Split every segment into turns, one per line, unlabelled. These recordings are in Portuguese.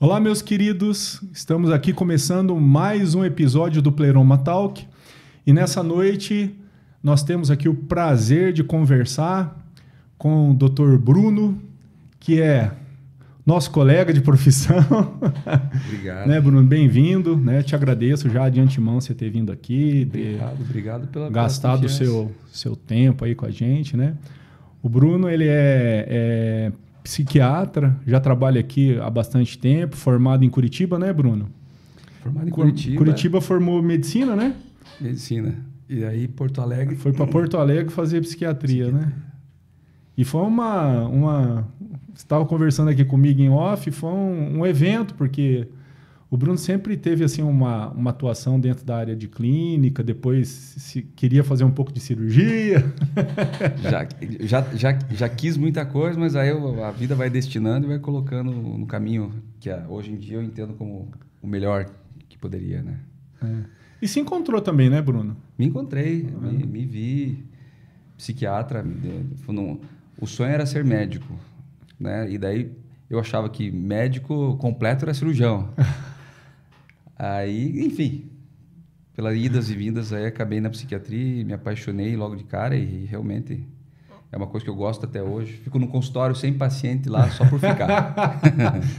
Olá, meus queridos. Estamos aqui começando mais um episódio do Pleroma Talk. E nessa noite nós temos aqui o prazer de conversar com o Dr. Bruno, que é nosso colega de profissão.
Obrigado.
Né, Bruno? Bem-vindo. Né? Te agradeço já de antemão você ter vindo aqui.
Obrigado pela
gastado o seu tempo aí com a gente. Né? O Bruno, ele é psiquiatra, já trabalha aqui há bastante tempo, formado em Curitiba, né, Bruno?
Formado em Curitiba.
Curitiba formou medicina, né?
Medicina. E aí Porto Alegre...
Foi para Porto Alegre fazer psiquiatria, né? E foi uma... Você estava conversando aqui comigo em off, foi um evento, porque o Bruno sempre teve assim, uma atuação dentro da área de clínica, depois queria fazer um pouco de cirurgia.
Já quis muita coisa, mas aí a vida vai destinando e vai colocando no caminho que hoje em dia eu entendo como o melhor que poderia, né?
E se encontrou também, né, Bruno?
Me encontrei, me vi psiquiatra. O sonho era ser médico, né? E daí eu achava que médico completo era cirurgião. Aí, enfim, pelas idas e vindas, aí acabei na psiquiatria, me apaixonei logo de cara e realmente é uma coisa que eu gosto até hoje. Fico no consultório sem paciente lá, só por ficar.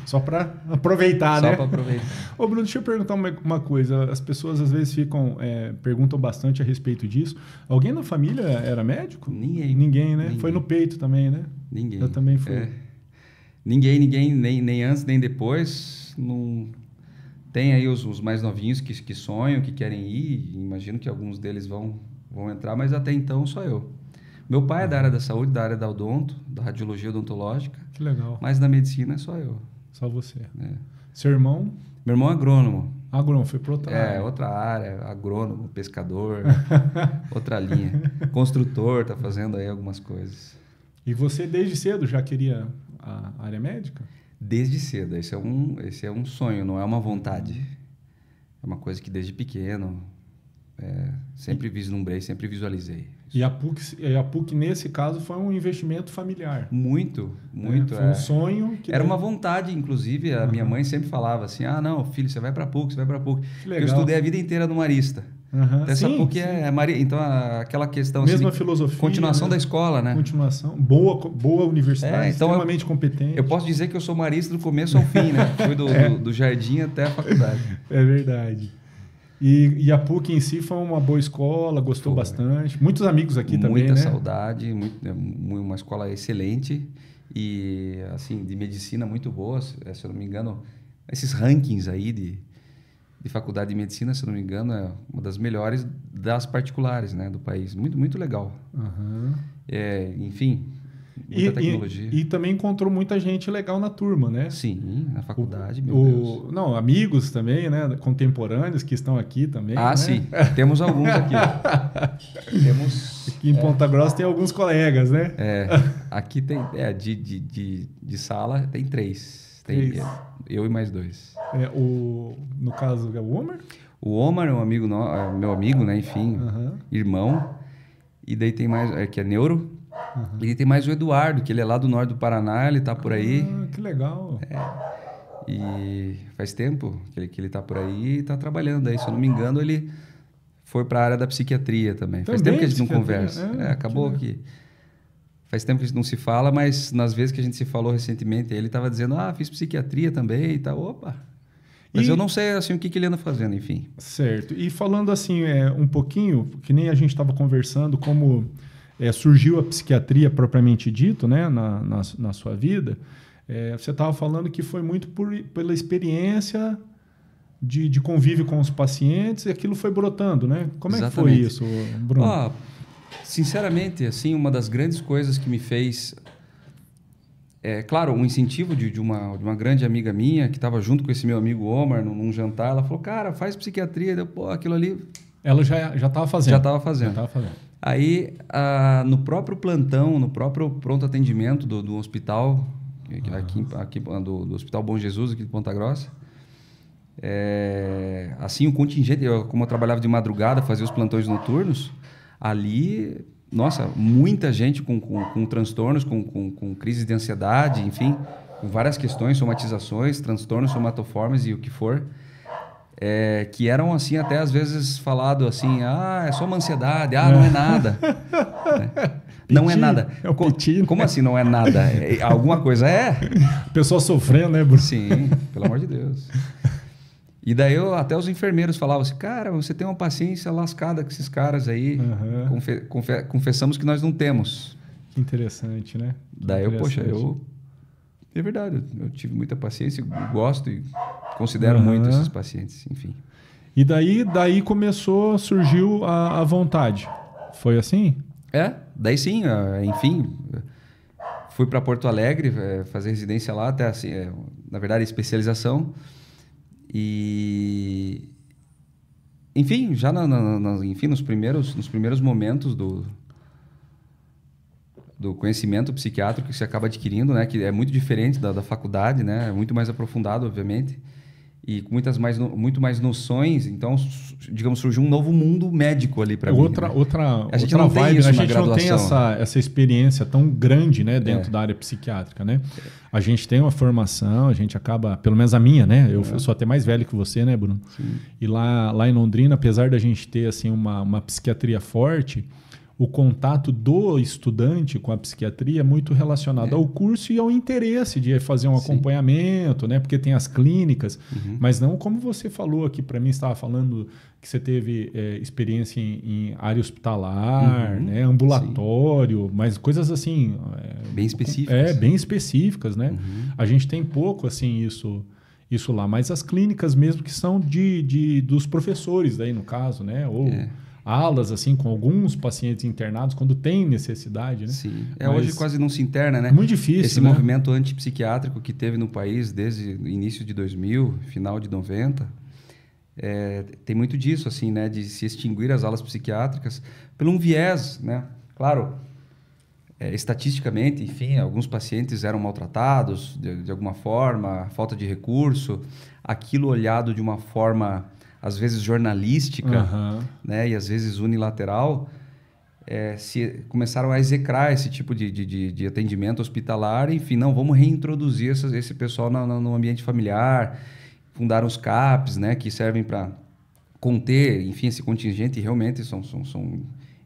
Só para aproveitar, né?
Só para aproveitar.
Ô, Bruno, deixa eu perguntar uma coisa. As pessoas às vezes perguntam bastante a respeito disso. Alguém na família era médico? Ninguém, né? Ninguém. Foi no peito também, né?
Ninguém.
Eu também fui.
Ninguém, nem antes, nem depois. Não... Tem aí os mais novinhos que sonham, que querem ir. Imagino que alguns deles vão entrar, mas até então só eu. Meu pai é da área da saúde, da área da odonto, da radiologia odontológica.
Que legal.
Mas na medicina é só eu.
Só você. Seu irmão?
Meu irmão é agrônomo.
Agrônomo, foi para outra área.
Outra área. Agrônomo, pescador, outra linha. Construtor, tá fazendo aí algumas coisas.
E você desde cedo já queria a área médica?
Desde cedo. Esse é um sonho, não é uma vontade. É uma coisa que desde pequeno sempre vislumbrei, sempre visualizei.
E a PUC, nesse caso, foi um investimento familiar.
Muito.
Foi um sonho.
Era uma vontade, inclusive. A minha mãe sempre falava assim, não, filho, você vai para a PUC, você vai para a PUC. Porque eu estudei a vida inteira no Marista. Então, essa PUC é Maria. Então, aquela questão...
Mesma
assim,
filosofia.
Continuação da escola, né?
Continuação. Boa universidade, então extremamente competente.
Eu posso dizer que eu sou marista do começo ao fim, né? Fui do jardim até a faculdade.
É verdade. E a PUC em si foi uma boa escola, gostou bastante. Muitos amigos aqui também, né?
Muita saudade, uma escola excelente e, assim, de medicina muito boa. Se eu não me engano, esses rankings aí de faculdade de medicina, se eu não me engano, é uma das melhores das particulares, né, do país. Muito, muito legal. Enfim... Muita tecnologia.
E também encontrou muita gente legal na turma, né?
Sim, na faculdade, meu Deus.
Não, amigos também, né? Contemporâneos que estão aqui também.
Ah, né? Sim. Temos alguns aqui.
Aqui em Ponta Grossa tem alguns colegas, né?
Aqui tem... de sala tem 3. Tem eu e mais 2.
No caso, é o Omar?
O Omar é um amigo meu amigo, né? Enfim, irmão. E daí tem mais... que é neuro. E tem mais o Eduardo, que ele é lá do norte do Paraná, ele tá por aí.
Que legal.
E faz tempo que ele tá por aí e tá trabalhando aí. Se eu não me engano, ele foi para a área da psiquiatria também. Faz tempo que a gente não conversa. Acabou que... Faz tempo que a gente não se fala, mas nas vezes que a gente se falou recentemente, ele tava dizendo, fiz psiquiatria também e tal. Opa! Mas eu não sei assim, o que ele anda fazendo, enfim.
Certo. E falando assim, um pouquinho, que nem a gente estava conversando, como... surgiu a psiquiatria propriamente dito, né, na sua vida, você estava falando que foi muito pela experiência de convívio com os pacientes e aquilo foi brotando, né? Como é que foi isso, Bruno?
Sinceramente, assim, uma das grandes coisas que me fez... claro, um incentivo de uma grande amiga minha que estava junto com esse meu amigo Omar num jantar, ela falou, cara, faz psiquiatria. Deu, aquilo ali...
Ela já estava fazendo?
Já estava fazendo. Aí, no próprio plantão, no próprio pronto atendimento do hospital, aqui do Hospital Bom Jesus, aqui de Ponta Grossa, assim, o contingente, como eu trabalhava de madrugada, fazia os plantões noturnos, ali, nossa, muita gente com transtornos, com crises de ansiedade, enfim, com várias questões, somatizações, transtornos somatoformes e o que for, que eram assim até às vezes falado assim, é só uma ansiedade, não é nada. Né? Não é nada.
É o piti, né?
Como assim não é nada? Alguma coisa é?
O pessoal sofrendo, né, Bruno?
Sim, pelo amor de Deus. E daí até os enfermeiros falavam assim, cara, você tem uma paciência lascada com esses caras aí. Confessamos que nós não temos.
Que interessante, né?
Daí é verdade, eu tive muita paciência, gosto e considero muito esses pacientes, enfim.
E daí surgiu a vontade. Foi assim?
Daí sim, enfim, fui para Porto Alegre fazer residência lá, até assim, na verdade especialização. E enfim, já enfim, nos primeiros momentos do conhecimento psiquiátrico que você acaba adquirindo, né, que é muito diferente da faculdade, né, é muito mais aprofundado, obviamente, e com muito mais noções. Então, digamos, surgiu um novo mundo médico ali para mim.
A gente não tem isso, a gente não tem essa experiência tão grande, né, dentro da área psiquiátrica, né? A gente tem uma formação, a gente acaba, pelo menos a minha, né? Eu sou até mais velho que você, né, Bruno?
Sim.
E lá em Londrina, apesar da gente ter assim uma psiquiatria forte, o contato do estudante com a psiquiatria é muito relacionado ao curso e ao interesse de fazer um acompanhamento, né? Porque tem as clínicas, mas não como você falou aqui para mim, estava falando que você teve experiência em área hospitalar, né? Ambulatório, mas coisas assim...
bem específicas.
Bem específicas, né? A gente tem pouco assim isso lá, mas as clínicas mesmo que são dos professores daí no caso, né? Ou alas, assim, com alguns pacientes internados, quando tem necessidade, né?
Sim. Hoje quase não se interna, né?
É muito difícil,
esse movimento antipsiquiátrico que teve no país desde o início de 2000, final de 90, tem muito disso, assim, né? De se extinguir as alas psiquiátricas por um viés, né? Claro, estatisticamente, enfim, alguns pacientes eram maltratados de alguma forma, falta de recurso, aquilo olhado de uma forma... às vezes jornalística, né, e às vezes unilateral, começaram a execrar esse tipo de atendimento hospitalar. Enfim, não, vamos reintroduzir esse pessoal no ambiente familiar. Fundaram os CAPs, né, que servem para conter, enfim, esse contingente. E realmente são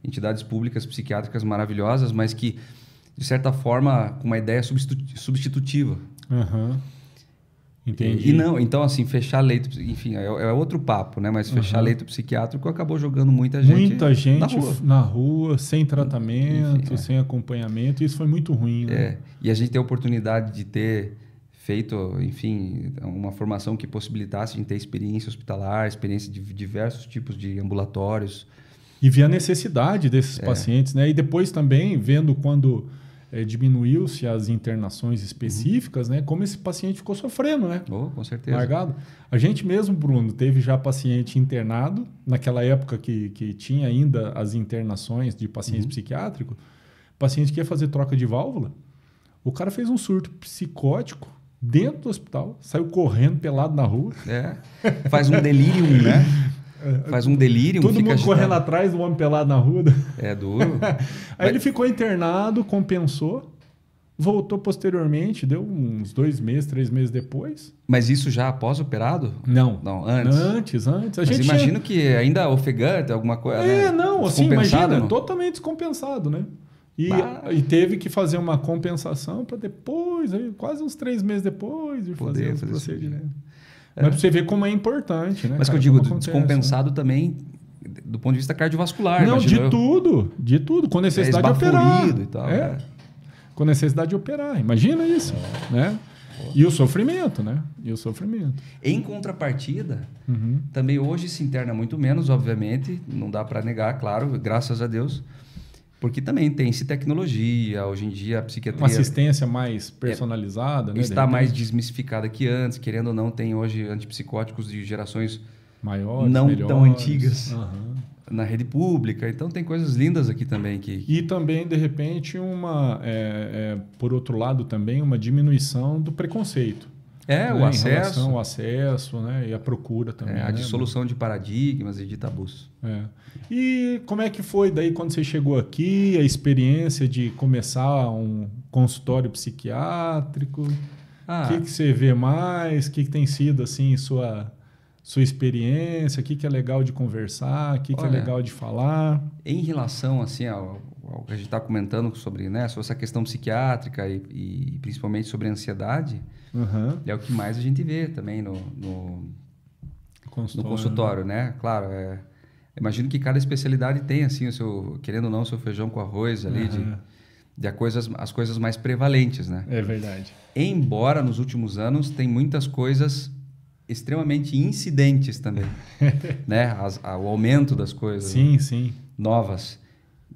entidades públicas psiquiátricas maravilhosas, mas que, de certa forma, com uma ideia substitutiva.
Entendi.
Então, assim, fechar leito, enfim, é outro papo, né? Mas fechar leito psiquiátrico acabou jogando muita gente
na rua, sem tratamento, enfim, sem acompanhamento. Isso foi muito ruim, né?
E a gente tem a oportunidade de ter feito, enfim, uma formação que possibilitasse a gente ter experiência hospitalar, experiência de diversos tipos de ambulatórios.
E ver a necessidade desses pacientes, né? E depois também vendo quando... diminuiu-se as internações específicas, né? Como esse paciente ficou sofrendo, né?
Com certeza.
Largado. A gente mesmo, Bruno, teve já paciente internado, naquela época que tinha ainda as internações de pacientes psiquiátricos, paciente que ia fazer troca de válvula, o cara fez um surto psicótico dentro do hospital, saiu correndo pelado na rua.
Faz um delírio, né? Faz um delírio.
Todo mundo correndo atrás do homem pelado na rua.
É duro.
Aí ele ficou internado, compensou, voltou posteriormente, deu uns 2 meses, 3 meses depois.
Mas isso já após operado?
Não,
antes.
Antes.
Imagino que ainda ofegante, alguma coisa, né?
Assim, imagina, totalmente descompensado, né? E teve que fazer uma compensação para depois, quase uns 3 meses depois, fazer os procedimentos. Mas para você ver como é importante, né?
Mas que eu digo, descompensado também do ponto de vista cardiovascular.
Não, de tudo, com necessidade de operar.
E tal,
com necessidade de operar, imagina isso, né? E o sofrimento, né?
Em contrapartida, também hoje se interna muito menos, obviamente, não dá para negar, claro, graças a Deus, porque também tem-se tecnologia, hoje em dia a psiquiatria...
Uma assistência mais personalizada, né?
Está mais desmistificada que antes, querendo ou não, tem hoje antipsicóticos de gerações
maiores,
não
melhores,
tão antigas na rede pública. Então tem coisas lindas aqui também. E
também, de repente, por outro lado, também uma diminuição do preconceito.
O acesso.
O acesso, né? E a procura também.
A dissolução de paradigmas e de tabus.
E como é que foi daí quando você chegou aqui, a experiência de começar um consultório psiquiátrico? que você vê mais? O que tem sido assim sua experiência? O que é legal de conversar? O que é legal de falar?
Em relação assim ao que a gente está comentando sobre, né, sobre essa questão psiquiátrica e principalmente sobre a ansiedade, é o que mais a gente vê também no consultório, né? Claro, imagino que cada especialidade tem assim o seu, querendo ou não, o seu feijão com arroz ali as coisas mais prevalentes, né?
É verdade.
Embora nos últimos anos tem muitas coisas extremamente incidentes também, né? O aumento das coisas novas.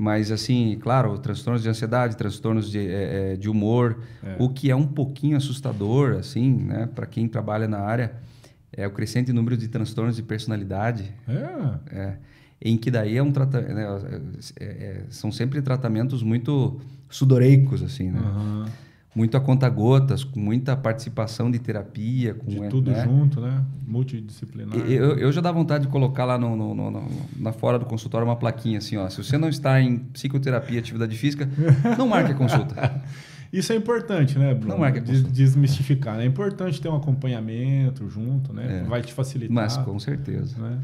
Mas, assim, claro, transtornos de ansiedade, transtornos de humor, o que é um pouquinho assustador, assim, né? Para quem trabalha na área, é o crescente número de transtornos de personalidade. Em que daí é um tratamento, né? São sempre tratamentos muito sudoreicos, assim, né? Muito a conta-gotas, com muita participação de terapia.
De tudo junto, né? Multidisciplinar.
Eu já dá vontade de colocar lá na fora do consultório uma plaquinha assim, ó. Se você não está em psicoterapia e atividade física, não marque a consulta.
Isso é importante, né, Bruno?
Não marque a consulta.
Desmistificar. É importante ter um acompanhamento junto, né? Vai te facilitar.
Mas, com certeza.
Né?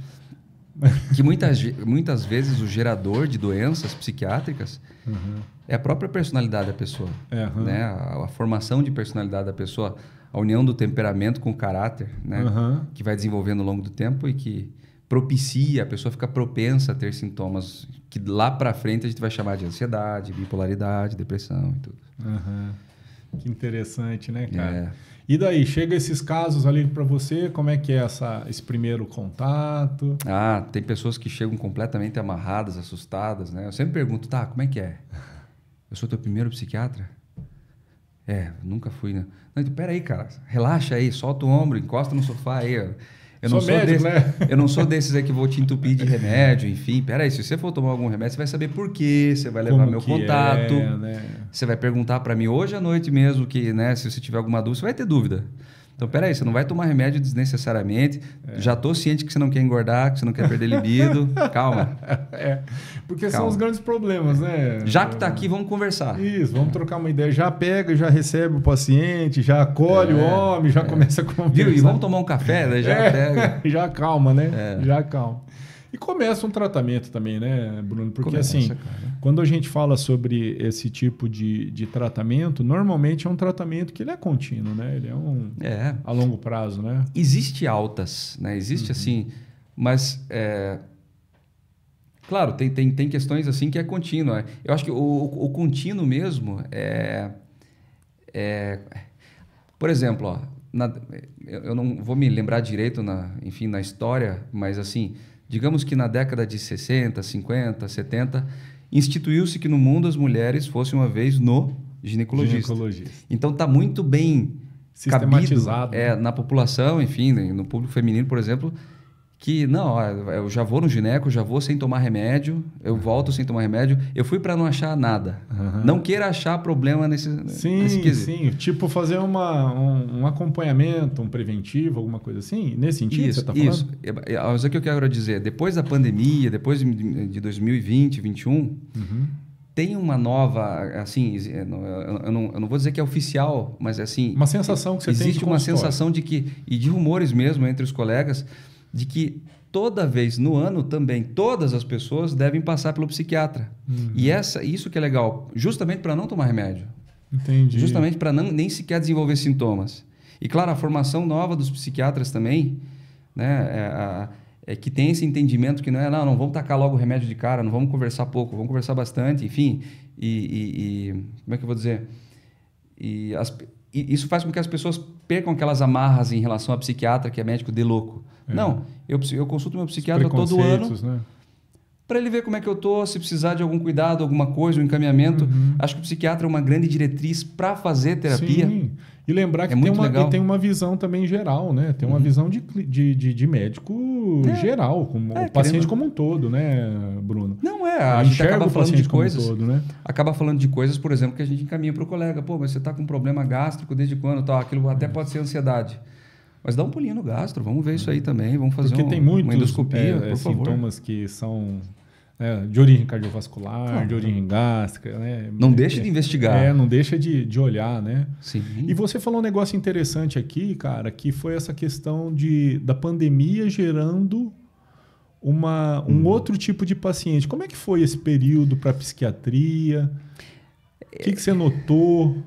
Que muitas vezes o gerador de doenças psiquiátricas é a própria personalidade da pessoa, né? A formação de personalidade da pessoa, a união do temperamento com o caráter, né? Que vai desenvolvendo ao longo do tempo e que propicia, a pessoa fica propensa a ter sintomas que lá para frente a gente vai chamar de ansiedade, bipolaridade, depressão e tudo.
Que interessante, né, cara? E daí, chega esses casos ali para você, como é que é esse primeiro contato?
Tem pessoas que chegam completamente amarradas, assustadas, né? Eu sempre pergunto, como é que é? Eu sou teu primeiro psiquiatra? Nunca fui, né? Não, então, peraí, cara, relaxa aí, solta o ombro, encosta no sofá aí, Eu não sou
médico, né?
Eu não sou desses aí que vou te entupir de remédio, enfim. Peraí, se você for tomar algum remédio, você vai saber por quê, você vai levar meu contato,
né?
Você vai perguntar para mim hoje à noite mesmo, que, né, se você tiver alguma dúvida, você vai ter dúvida. Então, peraí, você não vai tomar remédio desnecessariamente. Já estou ciente que você não quer engordar, que você não quer perder libido. Calma.
Porque são os grandes problemas, né?
Já que está aqui, vamos conversar.
Isso, vamos trocar uma ideia. Já pega, já recebe o paciente, já acolhe o homem, já começa a conversar.
Viu? E vamos tomar um café, né? Já pega.
Já calma, né? Já calma. E começa um tratamento também, né, Bruno? Porque quando a gente fala sobre esse tipo de tratamento, normalmente é um tratamento que ele é contínuo, né? Ele é a longo prazo, né?
Existe altas, né? Existe assim, mas claro, tem questões assim que é contínuo. Eu acho que o contínuo mesmo por exemplo, eu não vou me lembrar direito na história, mas assim, digamos que na década de 60, 50, 70, instituiu-se que no mundo as mulheres fossem uma vez no ginecologista. Então está muito bem
sistematizado,
cabido, na população, enfim, no público feminino, por exemplo, que não, eu já vou no gineco, já vou sem tomar remédio, eu volto sem tomar remédio, eu fui para não achar nada. Não queira achar problema nesse quesito.
Sim, tipo fazer um acompanhamento, um preventivo, alguma coisa assim, nesse sentido você está falando?
Isso, mas é o que eu quero dizer, depois da pandemia, depois de 2020, 2021, tem uma nova, assim, eu não vou dizer que é oficial, mas assim...
Uma sensação que você tem de
existe uma sensação de que, e de rumores mesmo entre os colegas, de que toda vez no ano também, todas as pessoas devem passar pelo psiquiatra. E isso que é legal, justamente para não tomar remédio.
Entendi.
Justamente para nem sequer desenvolver sintomas. E claro, a formação nova dos psiquiatras também, né, que tem esse entendimento que não vamos tacar logo o remédio de cara, não vamos conversar pouco, vamos conversar bastante, enfim. Como é que eu vou dizer? Isso faz com que as pessoas percam aquelas amarras em relação a psiquiatra, que é médico de louco. Não, eu consulto meu psiquiatra todo ano,
né?
Para ele ver como é que eu tô, se precisar de algum cuidado, alguma coisa, um encaminhamento. Acho que o psiquiatra é uma grande diretriz para fazer terapia.
Sim. E lembrar que tem uma visão também geral, né? Tem uma visão de médico geral, como o paciente como um todo, né, Bruno?
Não a gente acaba falando de coisas.
Todo, né?
Acaba falando de coisas, por exemplo, que a gente encaminha para o colega. Pô, mas você está com um problema gástrico desde quando? Aquilo até pode ser ansiedade. Mas dá um pulinho no gastro, vamos ver isso aí também, vamos fazer
tem muitos,
uma endoscopia, por favor.
Sintomas que são de origem cardiovascular, de origem gástrica, né?
Não deixa de investigar.
Não deixa de olhar, né?
Sim.
E você falou um negócio interessante aqui, cara, que foi essa questão da pandemia gerando um outro tipo de paciente. Como é que foi esse período para a psiquiatria? O que você notou? O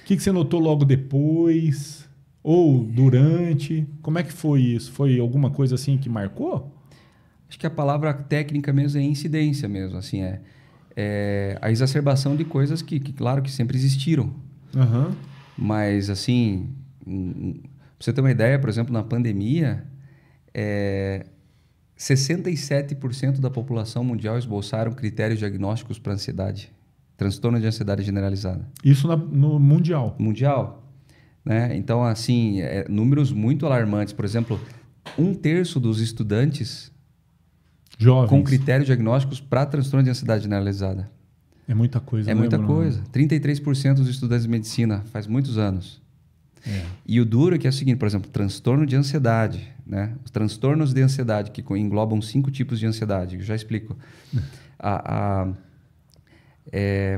que você notou logo depois? Ou durante? Como é que foi isso? Foi alguma coisa assim que marcou?
Acho que a palavra técnica mesmo é incidência mesmo, assim, a exacerbação de coisas que claro que sempre existiram.
Uhum.
Mas, assim, pra você ter uma ideia, por exemplo, na pandemia, 67% da população mundial esboçaram critérios diagnósticos para ansiedade, transtorno de ansiedade generalizada.
Isso no mundial?
Mundial. Né? Então, assim, números muito alarmantes. Por exemplo, 1/3 dos estudantes
jovens
com critérios diagnósticos para transtorno de ansiedade generalizada.
É muita coisa,
né, muita coisa. 33% dos estudantes de medicina faz muitos anos. E o duro é que é o seguinte, por exemplo, transtorno de ansiedade, né? Os transtornos de ansiedade que englobam 5 tipos de ansiedade, eu já explico.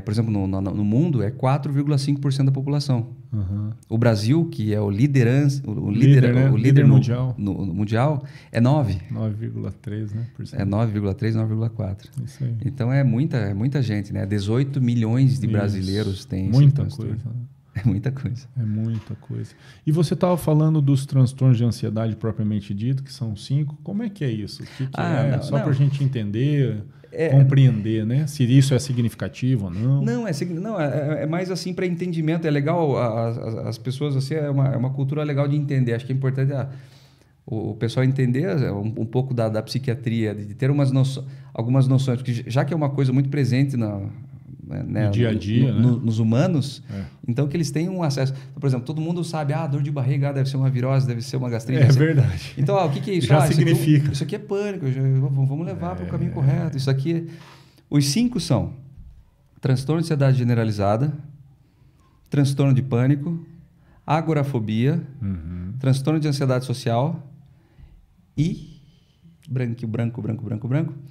Por exemplo, no mundo é 4,5% da população.
Uhum.
O Brasil, que é o líder
mundial.
No mundial, é 9.
9,3%, né?
É 9,3, 9,4.
Isso aí.
Então é muita gente, né? 18 milhões de brasileiros têm
muita coisa.
É muita coisa.
É muita coisa. E você estava falando dos transtornos de ansiedade propriamente dito, que são 5. Como é que é isso? O que é? Só para a gente entender, compreender, né? Se isso é significativo ou não.
Não, é mais assim para entendimento. É legal, as pessoas, assim, é uma cultura legal de entender. Acho que é importante o pessoal entender um pouco da psiquiatria, de ter algumas noções, porque já que é uma coisa muito presente no
dia a dia,
nos humanos, então que eles tenham um acesso. Então, por exemplo, todo mundo sabe, dor de barriga deve ser uma virose, deve ser uma gastrite.
É verdade.
Então, o que é isso?
Já significa.
Isso aqui é pânico, vamos levar para o caminho correto. Isso aqui, os 5 são transtorno de ansiedade generalizada, transtorno de pânico, agorafobia, transtorno de ansiedade social e branco,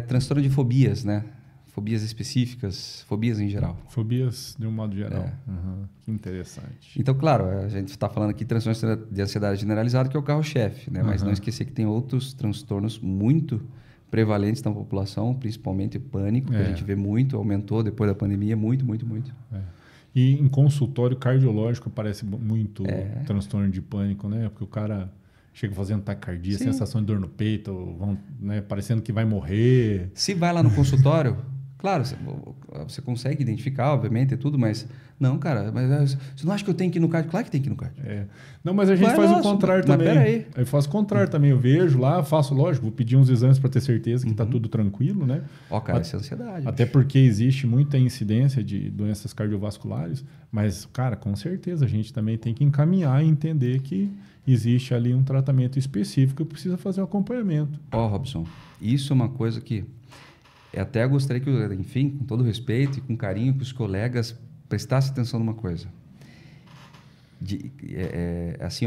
transtorno de fobias, né? Fobias específicas, fobias em geral.
Fobias de um modo geral. Que interessante.
Então, claro, a gente está falando aqui de transtorno de ansiedade generalizada, que é o carro-chefe, né? Mas não esquecer que tem outros transtornos muito prevalentes na população, principalmente o pânico, que a gente vê muito, aumentou depois da pandemia, muito.
E em consultório cardiológico aparece muito transtorno de pânico, né? Porque o cara chega fazendo taquicardia, sensação de dor no peito, parecendo que vai morrer.
Se vai lá no consultório, claro, você consegue identificar, obviamente, e tudo, mas não, cara, mas você não acha que eu tenho que ir no cardio? Claro que tem que ir no cardio.
Não, mas a gente faz o contrário também.
Mas peraí.
Eu faço o contrário também. Eu vejo lá, faço, lógico, vou pedir uns exames para ter certeza que está tudo tranquilo, né?
Cara, isso é ansiedade.
Até porque existe muita incidência de doenças cardiovasculares, mas, cara, com certeza a gente também tem que encaminhar e entender que existe ali um tratamento específico e precisa fazer um acompanhamento.
Robson, isso é uma coisa que até gostaria que, enfim, com todo respeito e com carinho, que os colegas prestassem atenção numa coisa. Assim,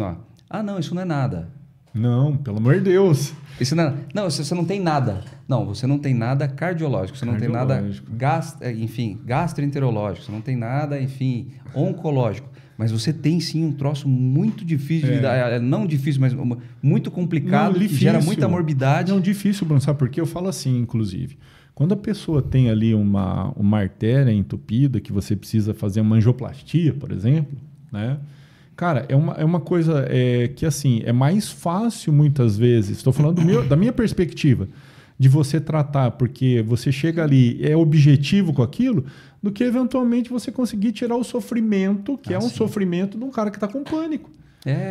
não, isso não é nada.
Não, pelo amor de Deus.
Isso não, você não tem nada. Não, você não tem nada cardiológico, você não tem nada gastroenterológico, você não tem nada, enfim, oncológico. Mas você tem sim um troço muito difícil de dar, não difícil, mas muito complicado, que gera muita morbidade.
Não, difícil, Bruno, sabe por quê? Eu falo assim, inclusive. Quando a pessoa tem ali uma artéria entupida, que você precisa fazer uma angioplastia, por exemplo, né? Cara, é uma coisa que, assim, é mais fácil muitas vezes, estou falando da minha perspectiva, de você tratar, porque você chega ali, é objetivo com aquilo, do que eventualmente você conseguir tirar o sofrimento, que é um sofrimento de um cara que está com pânico.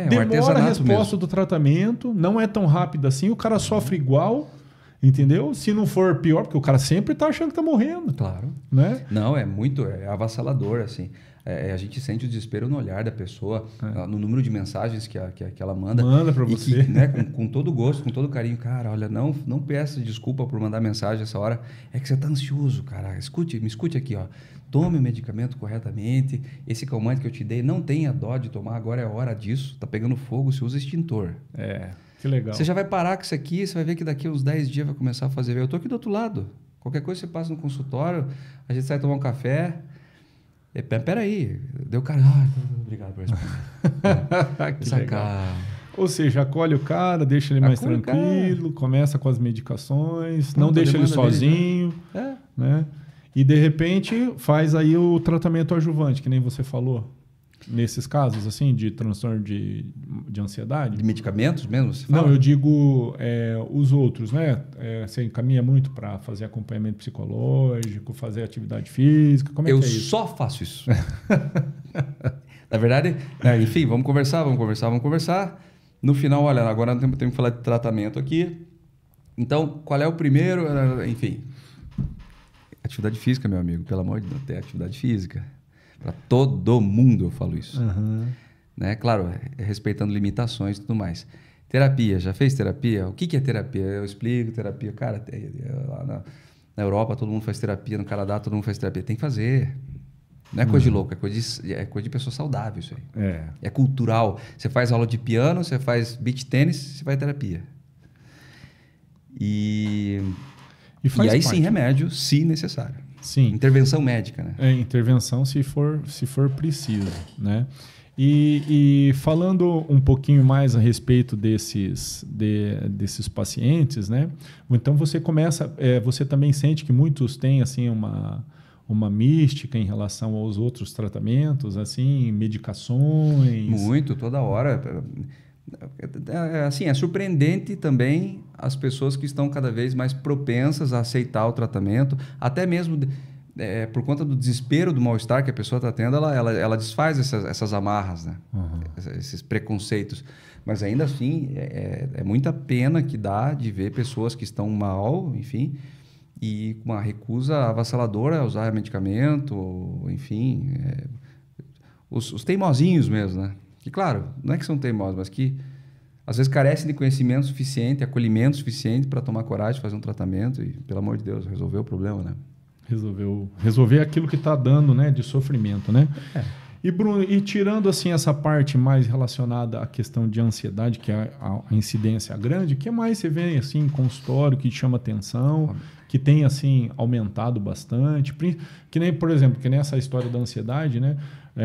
Demora a resposta do tratamento, não é tão rápido assim, o cara sofre igual, entendeu? Se não for pior, porque o cara sempre está achando que está morrendo.
Claro.
Né?
Não, é avassalador, assim. A gente sente o desespero no olhar da pessoa, no número de mensagens que ela manda.
Manda para você.
Que, né, com todo gosto, com todo carinho. Cara, olha, não peça desculpa por mandar mensagem essa hora. É que você está ansioso, cara. Me escute aqui, ó. Tome o medicamento corretamente. Esse calmante que eu te dei, não tenha dó de tomar. Agora é hora disso. Tá pegando fogo, você usa extintor.
Que legal.
Você já vai parar com isso aqui, você vai ver que daqui a uns 10 dias vai começar a fazer. Eu tô aqui do outro lado. Qualquer coisa você passa no consultório, a gente sai tomar um café. Peraí, deu cara. Obrigado por responder.
Que legal. Ou seja, acolhe o cara, deixa ele mais tranquilo, começa com as medicações, não deixa ele sozinho, né? E de repente faz aí o tratamento adjuvante, que nem você falou. Nesses casos, assim, de transtorno de ansiedade?
De medicamentos mesmo? Você
fala? Não, eu digo os outros, né? Você encaminha muito para fazer acompanhamento psicológico, fazer atividade física, como é que é isso?
Eu só faço isso. Na verdade, enfim, vamos conversar. No final, olha, agora temos que falar de tratamento aqui. Então, qual é o primeiro? Enfim, atividade física, meu amigo, pelo amor de Deus, tem atividade física. Para todo mundo eu falo isso. Né? Claro, respeitando limitações e tudo mais. Terapia, já fez terapia? O que é terapia? Eu explico terapia. Cara, lá na Europa todo mundo faz terapia, no Canadá todo mundo faz terapia. Tem que fazer. Não é coisa de louco, é coisa de pessoa saudável isso aí. É cultural. Você faz aula de piano, você faz beach tênis, você faz terapia. E aí sim, remédio, se necessário.
Sim.
Intervenção médica, né?
Intervenção se for preciso, né? E falando um pouquinho mais a respeito desses pacientes, né? Então você começa, você também sente que muitos têm assim uma mística em relação aos outros tratamentos, assim, medicações.
Muito, toda hora. Assim, é surpreendente também as pessoas que estão cada vez mais propensas a aceitar o tratamento, até mesmo por conta do desespero, do mal-estar que a pessoa está tendo, ela desfaz essas amarras, né? Esses preconceitos. Mas ainda assim, é muita pena que dá de ver pessoas que estão mal, enfim, e com uma recusa avassaladora a usar medicamento, enfim, os teimosinhos mesmo, né? Que, claro, não é que são teimosos, mas que às vezes carecem de conhecimento suficiente, acolhimento suficiente para tomar coragem de fazer um tratamento e, pelo amor de Deus, resolver o problema, né?
Resolver aquilo que está dando, né, de sofrimento, né? E, Bruno, tirando assim essa parte mais relacionada à questão de ansiedade, que é a incidência grande, o que mais você vê assim, em consultório que te chama atenção, que tem assim aumentado bastante? Que nem, por exemplo, que nem essa história da ansiedade, né?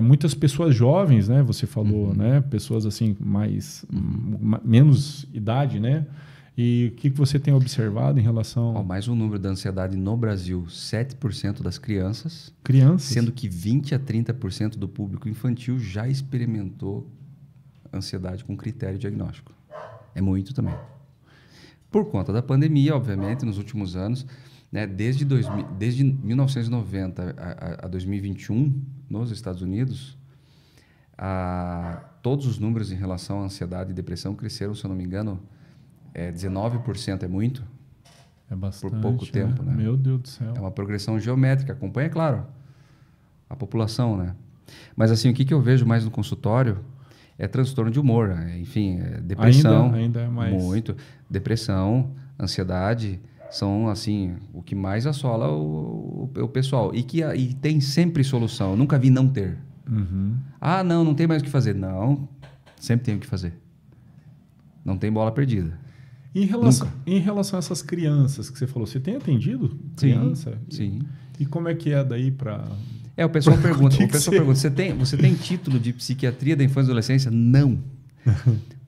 Muitas pessoas jovens, né? Você falou, né? Pessoas assim menos idade, né? E o que você tem observado em relação...
Mais um número da ansiedade no Brasil, 7% das crianças. Sendo que 20% a 30% do público infantil já experimentou ansiedade com critério diagnóstico. É muito também. Por conta da pandemia, obviamente, nos últimos anos, né, desde 1990 a 2021, nos Estados Unidos, todos os números em relação à ansiedade e depressão cresceram, se eu não me engano, 19% é muito.
É bastante.
Por pouco tempo, né?
Meu Deus do céu.
É uma progressão geométrica. Acompanha, claro, a população, né? Mas assim, o que eu vejo mais no consultório é transtorno de humor, enfim, depressão.
Ainda é mais...
Muito. Depressão, ansiedade, são assim, o que mais assola o pessoal. E tem sempre solução. Eu nunca vi não ter. Não tem mais o que fazer. Não, sempre tem o que fazer. Não tem bola perdida.
Em relação a essas crianças que você falou, você tem atendido criança?
Sim.
E como é que é daí para...
O pessoal pergunta, você tem título de psiquiatria da infância e adolescência? Não.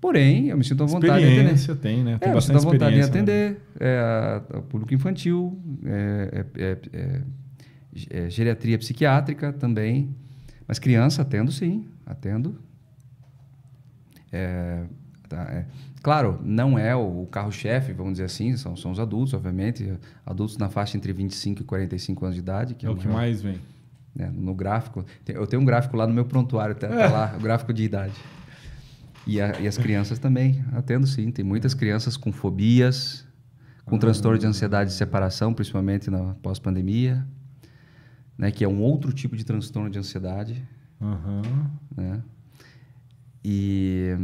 Porém, eu me sinto à vontade de atender.
Experiência tem, né? Tem
bastante vontade de atender. O público infantil, geriatria psiquiátrica também. Mas criança, atendo sim, atendo. Claro, não é o carro-chefe, vamos dizer assim, são os adultos, obviamente. Adultos na faixa entre 25 e 45 anos de idade. Que
é o que mais vem.
No gráfico. Eu tenho um gráfico lá no meu prontuário, tá lá, o gráfico de idade. E as crianças também, atendo sim. Tem muitas crianças com fobias, com transtorno de ansiedade e separação, principalmente na pós-pandemia, né, que é um outro tipo de transtorno de ansiedade. Né? E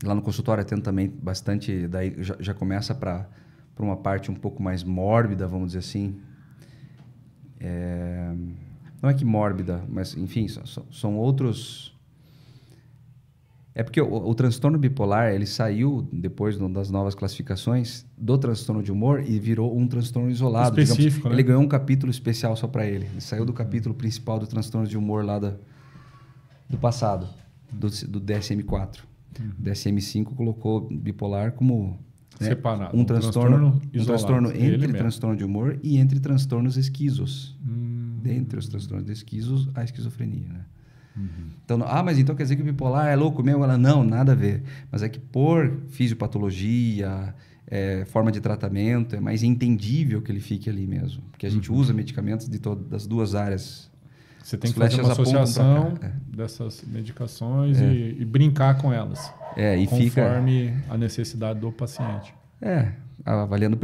lá no consultório eu atendo também bastante, daí já começa para uma parte um pouco mais mórbida, vamos dizer assim. Não é que mórbida, mas enfim, são outros... É porque o transtorno bipolar, ele saiu depois das novas classificações do transtorno de humor e virou um transtorno isolado.
Específico,
digamos.
Né?
Ele ganhou um capítulo especial só para ele. Ele saiu do capítulo principal do transtorno de humor lá do passado, do DSM-4. O DSM-5 colocou bipolar como... Né,
separado.
Um transtorno entre transtorno de humor e entre transtornos esquisos. Dentre os transtornos de esquisos, a esquizofrenia, né? Então, mas então quer dizer que o bipolar é louco mesmo? Ela, não, nada a ver. Mas é que por fisiopatologia, forma de tratamento, é mais entendível que ele fique ali mesmo. Porque a gente usa medicamentos das duas áreas.
Você tem que fazer uma associação dessas medicações e brincar com elas. Conforme a necessidade do paciente.
Avaliando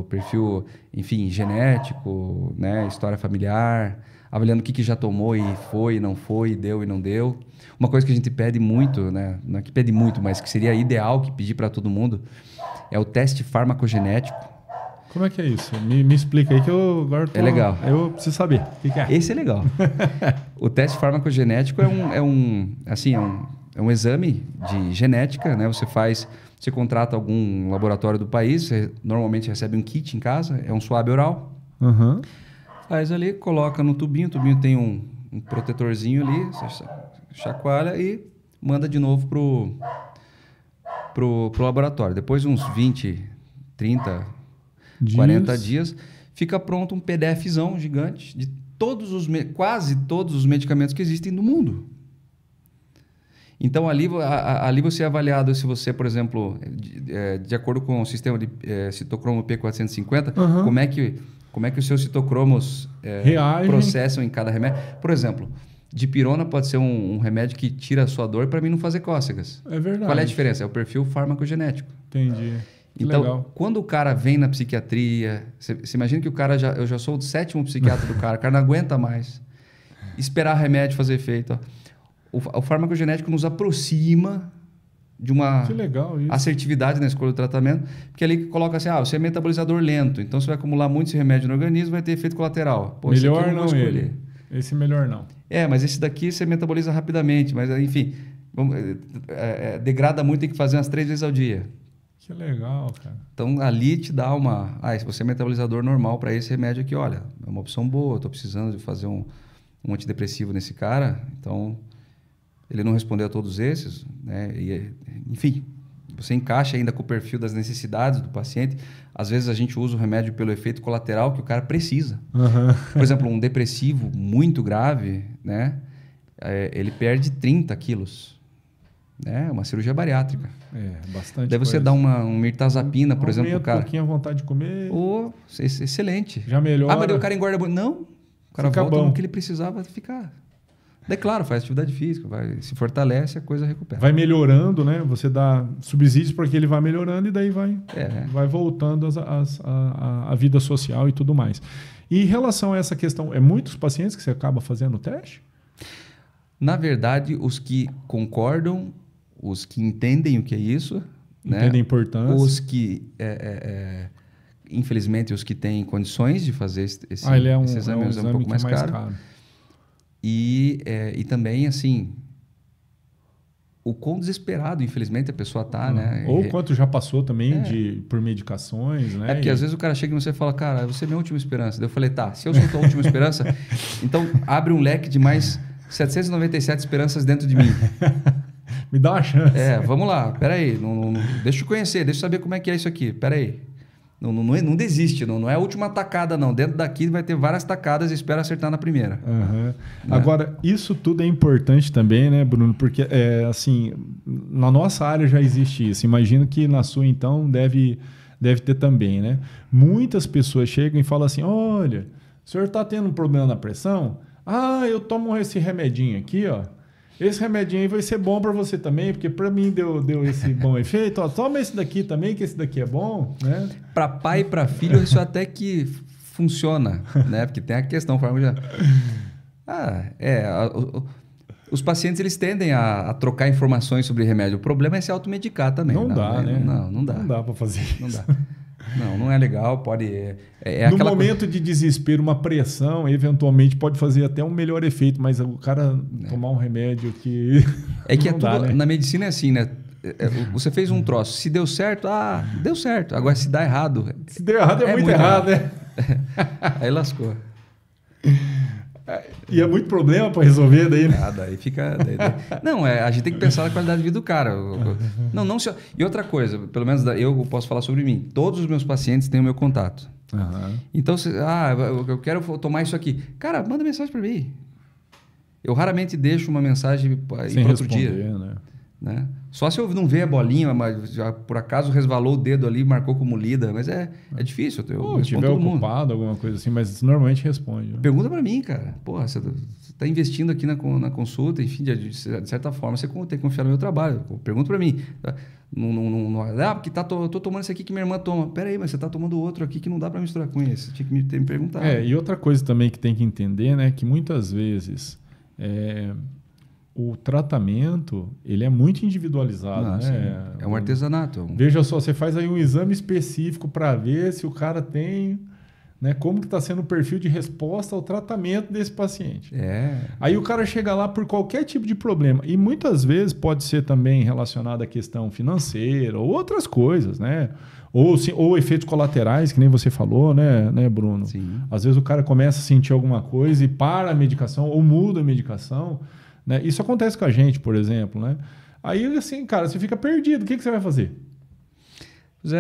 o perfil, enfim, genético, né, história familiar, avaliando o que já tomou e foi, não foi, deu e não deu. Uma coisa que a gente pede muito, né, não é que pede muito, mas que seria ideal que pedir para todo mundo, é o teste farmacogenético.
Como é que é isso? Me explica aí que eu agora
É legal.
Eu preciso saber. O que é?
Esse é legal. O teste farmacogenético é um exame de genética, né? Você contrata algum laboratório do país, você normalmente recebe um kit em casa, é um suave oral. Faz ali, coloca no tubinho, o tubinho tem um protetorzinho ali, você chacoalha e manda de novo pro laboratório. Depois de uns 20, 30, 40 dias, fica pronto um PDFzão gigante de quase todos os medicamentos que existem no mundo. Então, ali você é avaliado se você, por exemplo, de acordo com o sistema de citocromo P450, como é que os seus citocromos processam em cada remédio. Por exemplo, dipirona pode ser um remédio que tira a sua dor para mim não fazer cócegas.
É verdade.
Qual é a diferença? É o perfil farmacogenético.
Entendi.
Então,
legal.
Quando o cara vem na psiquiatria, você imagina que o cara eu já sou o 7º psiquiatra do cara, o cara não aguenta mais esperar remédio fazer efeito. O farmacogenético nos aproxima de uma assertividade na escolha do tratamento, porque ali coloca assim, você é metabolizador lento, então você vai acumular muito esse remédio no organismo, vai ter efeito colateral.
Melhor não ele. Esse melhor não.
Mas esse daqui você metaboliza rapidamente, mas enfim, degrada muito, tem que fazer umas 3 vezes ao dia.
Que legal, cara.
Então, ali te dá se você é metabolizador normal para esse remédio aqui, olha, é uma opção boa, estou precisando de fazer um antidepressivo nesse cara, então... Ele não respondeu a todos esses, né? Enfim, você encaixa ainda com o perfil das necessidades do paciente. Às vezes a gente usa o remédio pelo efeito colateral que o cara precisa. Por exemplo, um depressivo muito grave, né? Ele perde 30 quilos. Né? Uma cirurgia bariátrica.
Bastante.
Daí você dá um mirtazapina, por exemplo, pro cara.
Um pouquinho a vontade de comer.
Excelente.
Já melhora.
Mas daí o cara engorda muito. Não, o cara volta no que ele precisava ficar. Daí, claro, faz atividade física, se fortalece, a coisa recupera.
Vai melhorando, né? Você dá subsídios para que ele vá melhorando e daí vai voltando a vida social e tudo mais. E em relação a essa questão, muitos pacientes que você acaba fazendo o teste?
Na verdade, os que concordam, os que entendem o que é isso...
Entendem a importância.
Os que... infelizmente, os que têm condições de fazer esse exame é um pouco mais caro. E também, assim, o quão desesperado, infelizmente, a pessoa está, né?
Ou quanto já passou também por medicações, né?
Porque às vezes o cara chega e você fala, cara, você é minha última esperança. Daí eu falei, se eu sou tua última esperança, então abre um leque de mais 797 esperanças dentro de mim.
Me dá uma chance.
Vamos lá, peraí, deixa eu conhecer, deixa eu saber como é que é isso aqui, peraí. Não desiste, não é a última tacada, não. Dentro daqui vai ter várias tacadas e espera acertar na primeira.
Né? Agora, isso tudo é importante também, né, Bruno? Porque, assim, na nossa área já existe isso. Imagino que na sua, então, deve ter também, né? Muitas pessoas chegam e falam assim, olha, o senhor está tendo um problema na pressão? Eu tomo esse remedinho aqui, ó. Esse remedinho aí vai ser bom para você também, porque para mim deu esse bom efeito. Toma esse daqui também, que esse daqui é bom, né?
Para pai e para filho, isso até que funciona, né? Porque tem a questão, Os pacientes eles tendem a trocar informações sobre remédio. O problema é se automedicar também.
Não dá, né?
Não dá.
Não dá para fazer isso.
Não dá. Não é legal. Pode.
No momento de desespero, uma pressão, eventualmente pode fazer até um melhor efeito, mas o cara tomar um remédio que.
É que tudo, né? Na medicina é assim, né? Você fez um troço. Se deu certo, deu certo. Agora, se dá errado.
Se deu errado, é muito errado, né?
Aí lascou.
E é muito problema para resolver daí, né?
Daí fica... Não, a gente tem que pensar na qualidade de vida do cara. Não se... E outra coisa, pelo menos eu posso falar sobre mim. Todos os meus pacientes têm o meu contato. Então, eu quero tomar isso aqui. Cara, manda mensagem para mim. Eu raramente deixo uma mensagem para outro dia. Né? Só se eu não ver a bolinha, mas já por acaso resvalou o dedo ali, marcou como lida, mas é difícil. Se
estiver ocupado, alguma coisa assim, mas normalmente responde.
Pergunta para mim, cara. Porra, você está investindo aqui na consulta, enfim, de certa forma, você tem que confiar no meu trabalho. Pergunta para mim. Porque tô tomando esse aqui que minha irmã toma. Pera aí, mas você está tomando outro aqui que não dá para misturar com esse. Você tinha que me perguntar.
E outra coisa também que tem que entender, né, que muitas vezes... o tratamento, ele é muito individualizado, né?
É um artesanato.
Veja só, você faz aí um exame específico para ver se o cara tem, né? Como que está sendo o perfil de resposta ao tratamento desse paciente. Aí o cara chega lá por qualquer tipo de problema. E muitas vezes pode ser também relacionado à questão financeira ou outras coisas, né? Ou efeitos colaterais, que nem você falou, né, Bruno?
Sim.
Às vezes o cara começa a sentir alguma coisa e para a medicação ou muda a medicação. Né? Isso acontece com a gente, por exemplo. Né? Aí, assim, cara, você fica perdido. O que você vai fazer?
Pois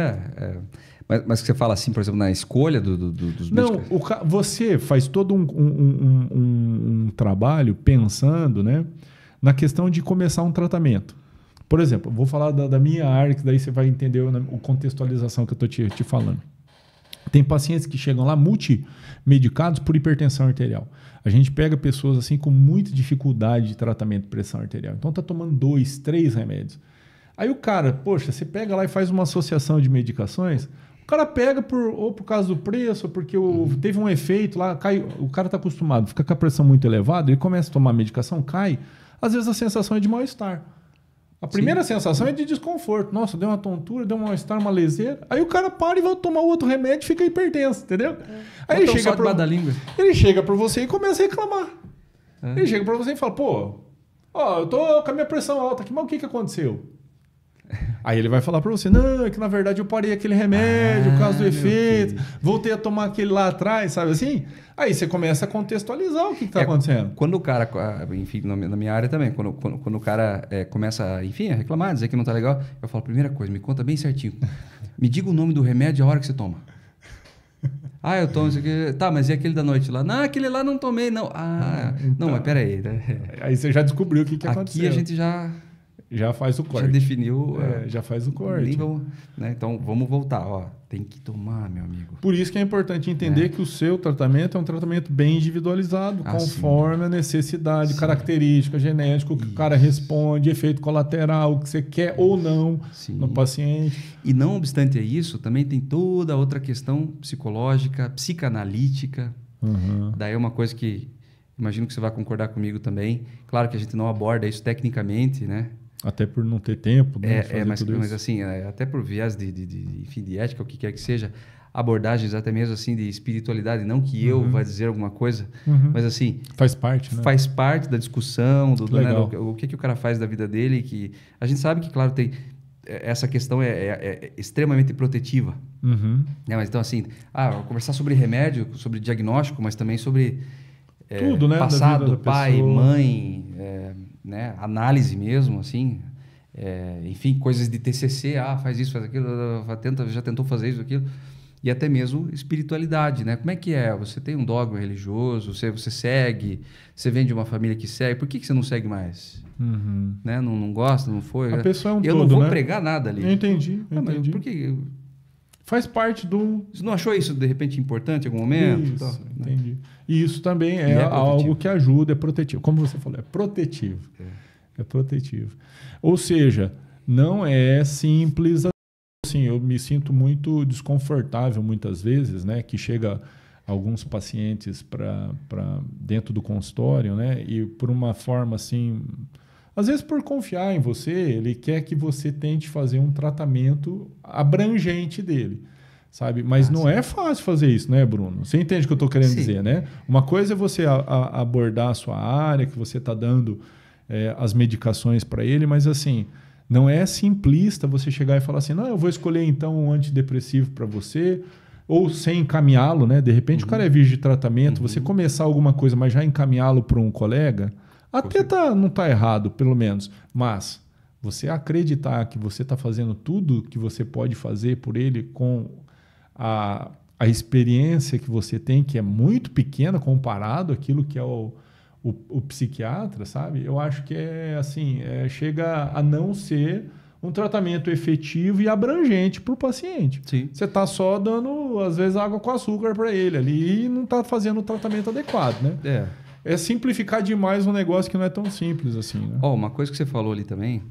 mas que você fala assim, por exemplo, na escolha dos
Não, você faz todo um trabalho pensando, né, na questão de começar um tratamento. Por exemplo, vou falar da minha área, que daí você vai entender a contextualização que eu estou te falando. Tem pacientes que chegam lá multimedicados por hipertensão arterial. A gente pega pessoas assim com muita dificuldade de tratamento de pressão arterial. Então tá tomando 2, 3 remédios. Aí o cara, poxa, você pega lá e faz uma associação de medicações, o cara pega ou por causa do preço, ou porque teve um efeito lá, o cara está acostumado, fica com a pressão muito elevada, ele começa a tomar medicação, cai, às vezes a sensação é de mal-estar. A primeira sensação é de desconforto. Nossa, deu uma tontura, deu um mal-estar, uma leseira. Aí o cara para e vai tomar outro remédio e fica hipertenso, entendeu? Aí ele chega para você e começa a reclamar. Ele chega para você e fala, eu tô com a minha pressão alta aqui, mas o que aconteceu? Aí ele vai falar para você, não, é que na verdade eu parei aquele remédio por causa do efeito, voltei a tomar aquele lá atrás, sabe assim? Aí você começa a contextualizar o que está acontecendo.
Quando o cara, enfim, na minha área também, quando o cara começa, enfim, a reclamar, dizer que não está legal, eu falo, primeira coisa, me conta bem certinho. Me diga o nome do remédio e a hora que você toma. Eu tomo isso aqui. Tá, mas e aquele da noite lá? Não, aquele lá não tomei, não. Então, não, mas peraí.
Aí você já descobriu o que aconteceu.
Aqui a gente
já faz o corte.
Já definiu.
Já faz o corte.
Né? Então, vamos voltar. Tem que tomar, meu amigo.
Por isso que é importante entender que o seu tratamento é um tratamento bem individualizado, conforme a necessidade, característica, genética, o que o cara responde, efeito colateral, o que você quer ou não no paciente.
E não obstante isso, também tem toda outra questão psicológica, psicanalítica. Daí é uma coisa que imagino que você vai concordar comigo também. Claro que a gente não aborda isso tecnicamente, né?
Até por não ter tempo, né?
Mas assim, até por viés de ética, o que quer que seja, abordagens até mesmo assim de espiritualidade, não que eu vá dizer alguma coisa, mas assim...
Faz parte, né?
Faz parte da discussão, né, o que o cara faz da vida dele, que a gente sabe que, claro, tem... Essa questão é extremamente protetiva. Né? Mas então, assim, conversar sobre remédio, sobre diagnóstico, mas também sobre...
tudo, né?
Passado, pai, mãe, né? Análise mesmo, assim, enfim, coisas de TCC, faz isso, faz aquilo, já tentou fazer isso, aquilo, e até mesmo espiritualidade, né? Como é que é? Você tem um dogma religioso, você segue, você vem de uma família que segue, por que você não segue mais? Né? Não gosta, não foi?
A pessoa é um
eu
todo,
não vou
né?
pregar nada ali.
Eu entendi.
Mas por que...
Faz parte do...
Você não achou isso, de repente, importante em algum momento?
Isso, entendi. E isso também é algo que ajuda, é protetivo. Como você falou, é protetivo. É protetivo. Ou seja, não é simples assim. Eu me sinto muito desconfortável muitas vezes, né? Que chega alguns pacientes para dentro do consultório, né? E por uma forma assim, às vezes por confiar em você, ele quer que você tente fazer um tratamento abrangente dele, sabe? Mas não é fácil fazer isso, né, Bruno? Você entende o que eu estou querendo dizer, né? Uma coisa é você abordar a sua área, que você está dando as medicações para ele, mas assim, não é simplista você chegar e falar assim, não, eu vou escolher então um antidepressivo para você, ou sem encaminhá-lo, né? De repente o cara é virgem de tratamento, você começar alguma coisa, mas já encaminhá-lo para um colega, até não está errado, pelo menos. Mas você acreditar que você está fazendo tudo que você pode fazer por ele com a experiência que você tem, que é muito pequena comparado àquilo que é o psiquiatra, sabe? Eu acho que chega a não ser um tratamento efetivo e abrangente para o paciente.
Sim.
Você está só dando, às vezes, água com açúcar para ele ali e não está fazendo o tratamento adequado, né? É simplificar demais um negócio que não é tão simples assim, né?
Uma coisa que você falou ali também,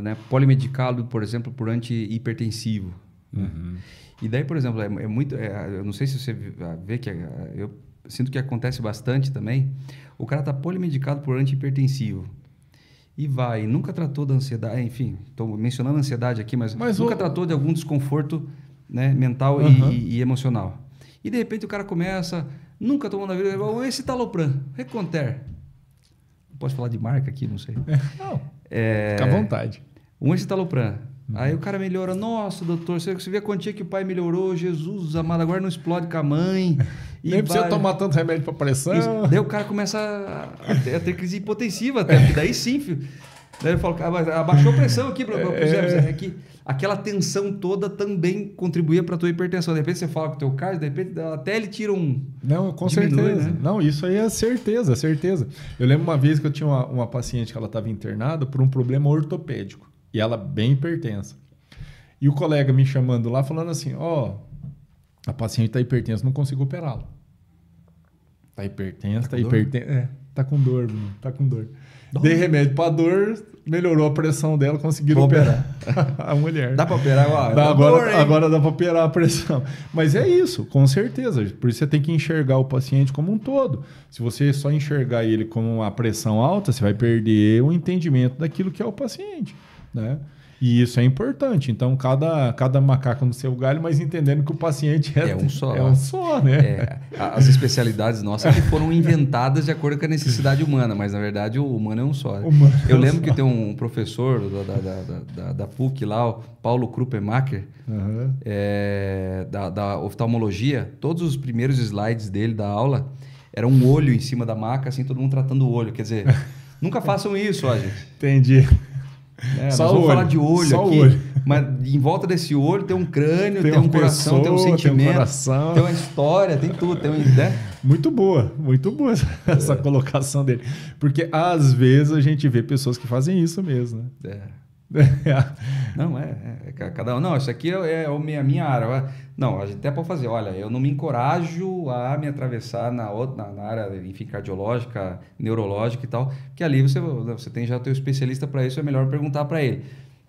né? Polimedicado, por exemplo, por antihipertensivo.
Uhum.
E daí, por exemplo, eu não sei se você vê que eu sinto que acontece bastante também. O cara está polimedicado por antihipertensivo. E nunca tratou da ansiedade, enfim, estou mencionando ansiedade aqui, mas nunca tratou de algum desconforto, né, mental e emocional. E de repente o cara começa, nunca tomou na vida, esse Citalopram, Reconter. Não posso falar de marca aqui, não sei.
Não, fica à vontade.
Um Citalopram. Aí o cara melhora, nossa, doutor, você vê a quantia que o pai melhorou, Jesus amado, agora não explode com a mãe.
Nem precisa tomar tanto remédio para pressão.
Isso. Daí o cara começa a ter crise hipotensiva até, porque daí sim, filho. Daí eu falo, abaixou a pressão aqui, é que aquela tensão toda também contribuía para a tua hipertensão. De repente você fala com o teu cardio, de repente até ele tira um...
Não, com certeza. Né? Não, isso aí é certeza, certeza. Eu lembro uma vez que eu tinha uma paciente que ela estava internada por um problema ortopédico. E ela bem hipertensa. E o colega me chamando lá, falando assim, a paciente está hipertensa, não consigo operá-la. Está hipertensa, está com dor, Bruno, está com dor. Dei remédio para dor, melhorou a pressão dela, conseguiram operar a mulher.
Dá para operar
agora dá para operar a pressão. Mas é isso, com certeza. Por isso você tem que enxergar o paciente como um todo. Se você só enxergar ele como uma pressão alta, você vai perder o entendimento daquilo que é o paciente, né? E isso é importante. Então, cada macaco no seu galho, mas entendendo que o paciente
é um só.
É um só, né?
As especialidades nossas que foram inventadas de acordo com a necessidade humana, mas na verdade o humano é um só. Eu lembro que tem um professor da PUC lá, o Paulo Kruppemacher, da oftalmologia, todos os primeiros slides dele da aula eram um olho em cima da maca, assim, todo mundo tratando o olho. Quer dizer, nunca façam isso, gente.
Entendi.
Só nós vamos falar de olho só aqui, olho. Mas em volta desse olho tem um crânio, tem um coração, tem um sentimento, tem uma história, tem tudo. Tem né?
Muito boa essa colocação dele. Porque às vezes a gente vê pessoas que fazem isso mesmo, né?
Não, cada um. Não, isso aqui é a minha área. Não, a gente até pode fazer. Olha, eu não me encorajo a me atravessar na área, enfim, cardiológica, neurológica e tal, que ali você tem já o teu especialista para isso, é melhor perguntar para ele,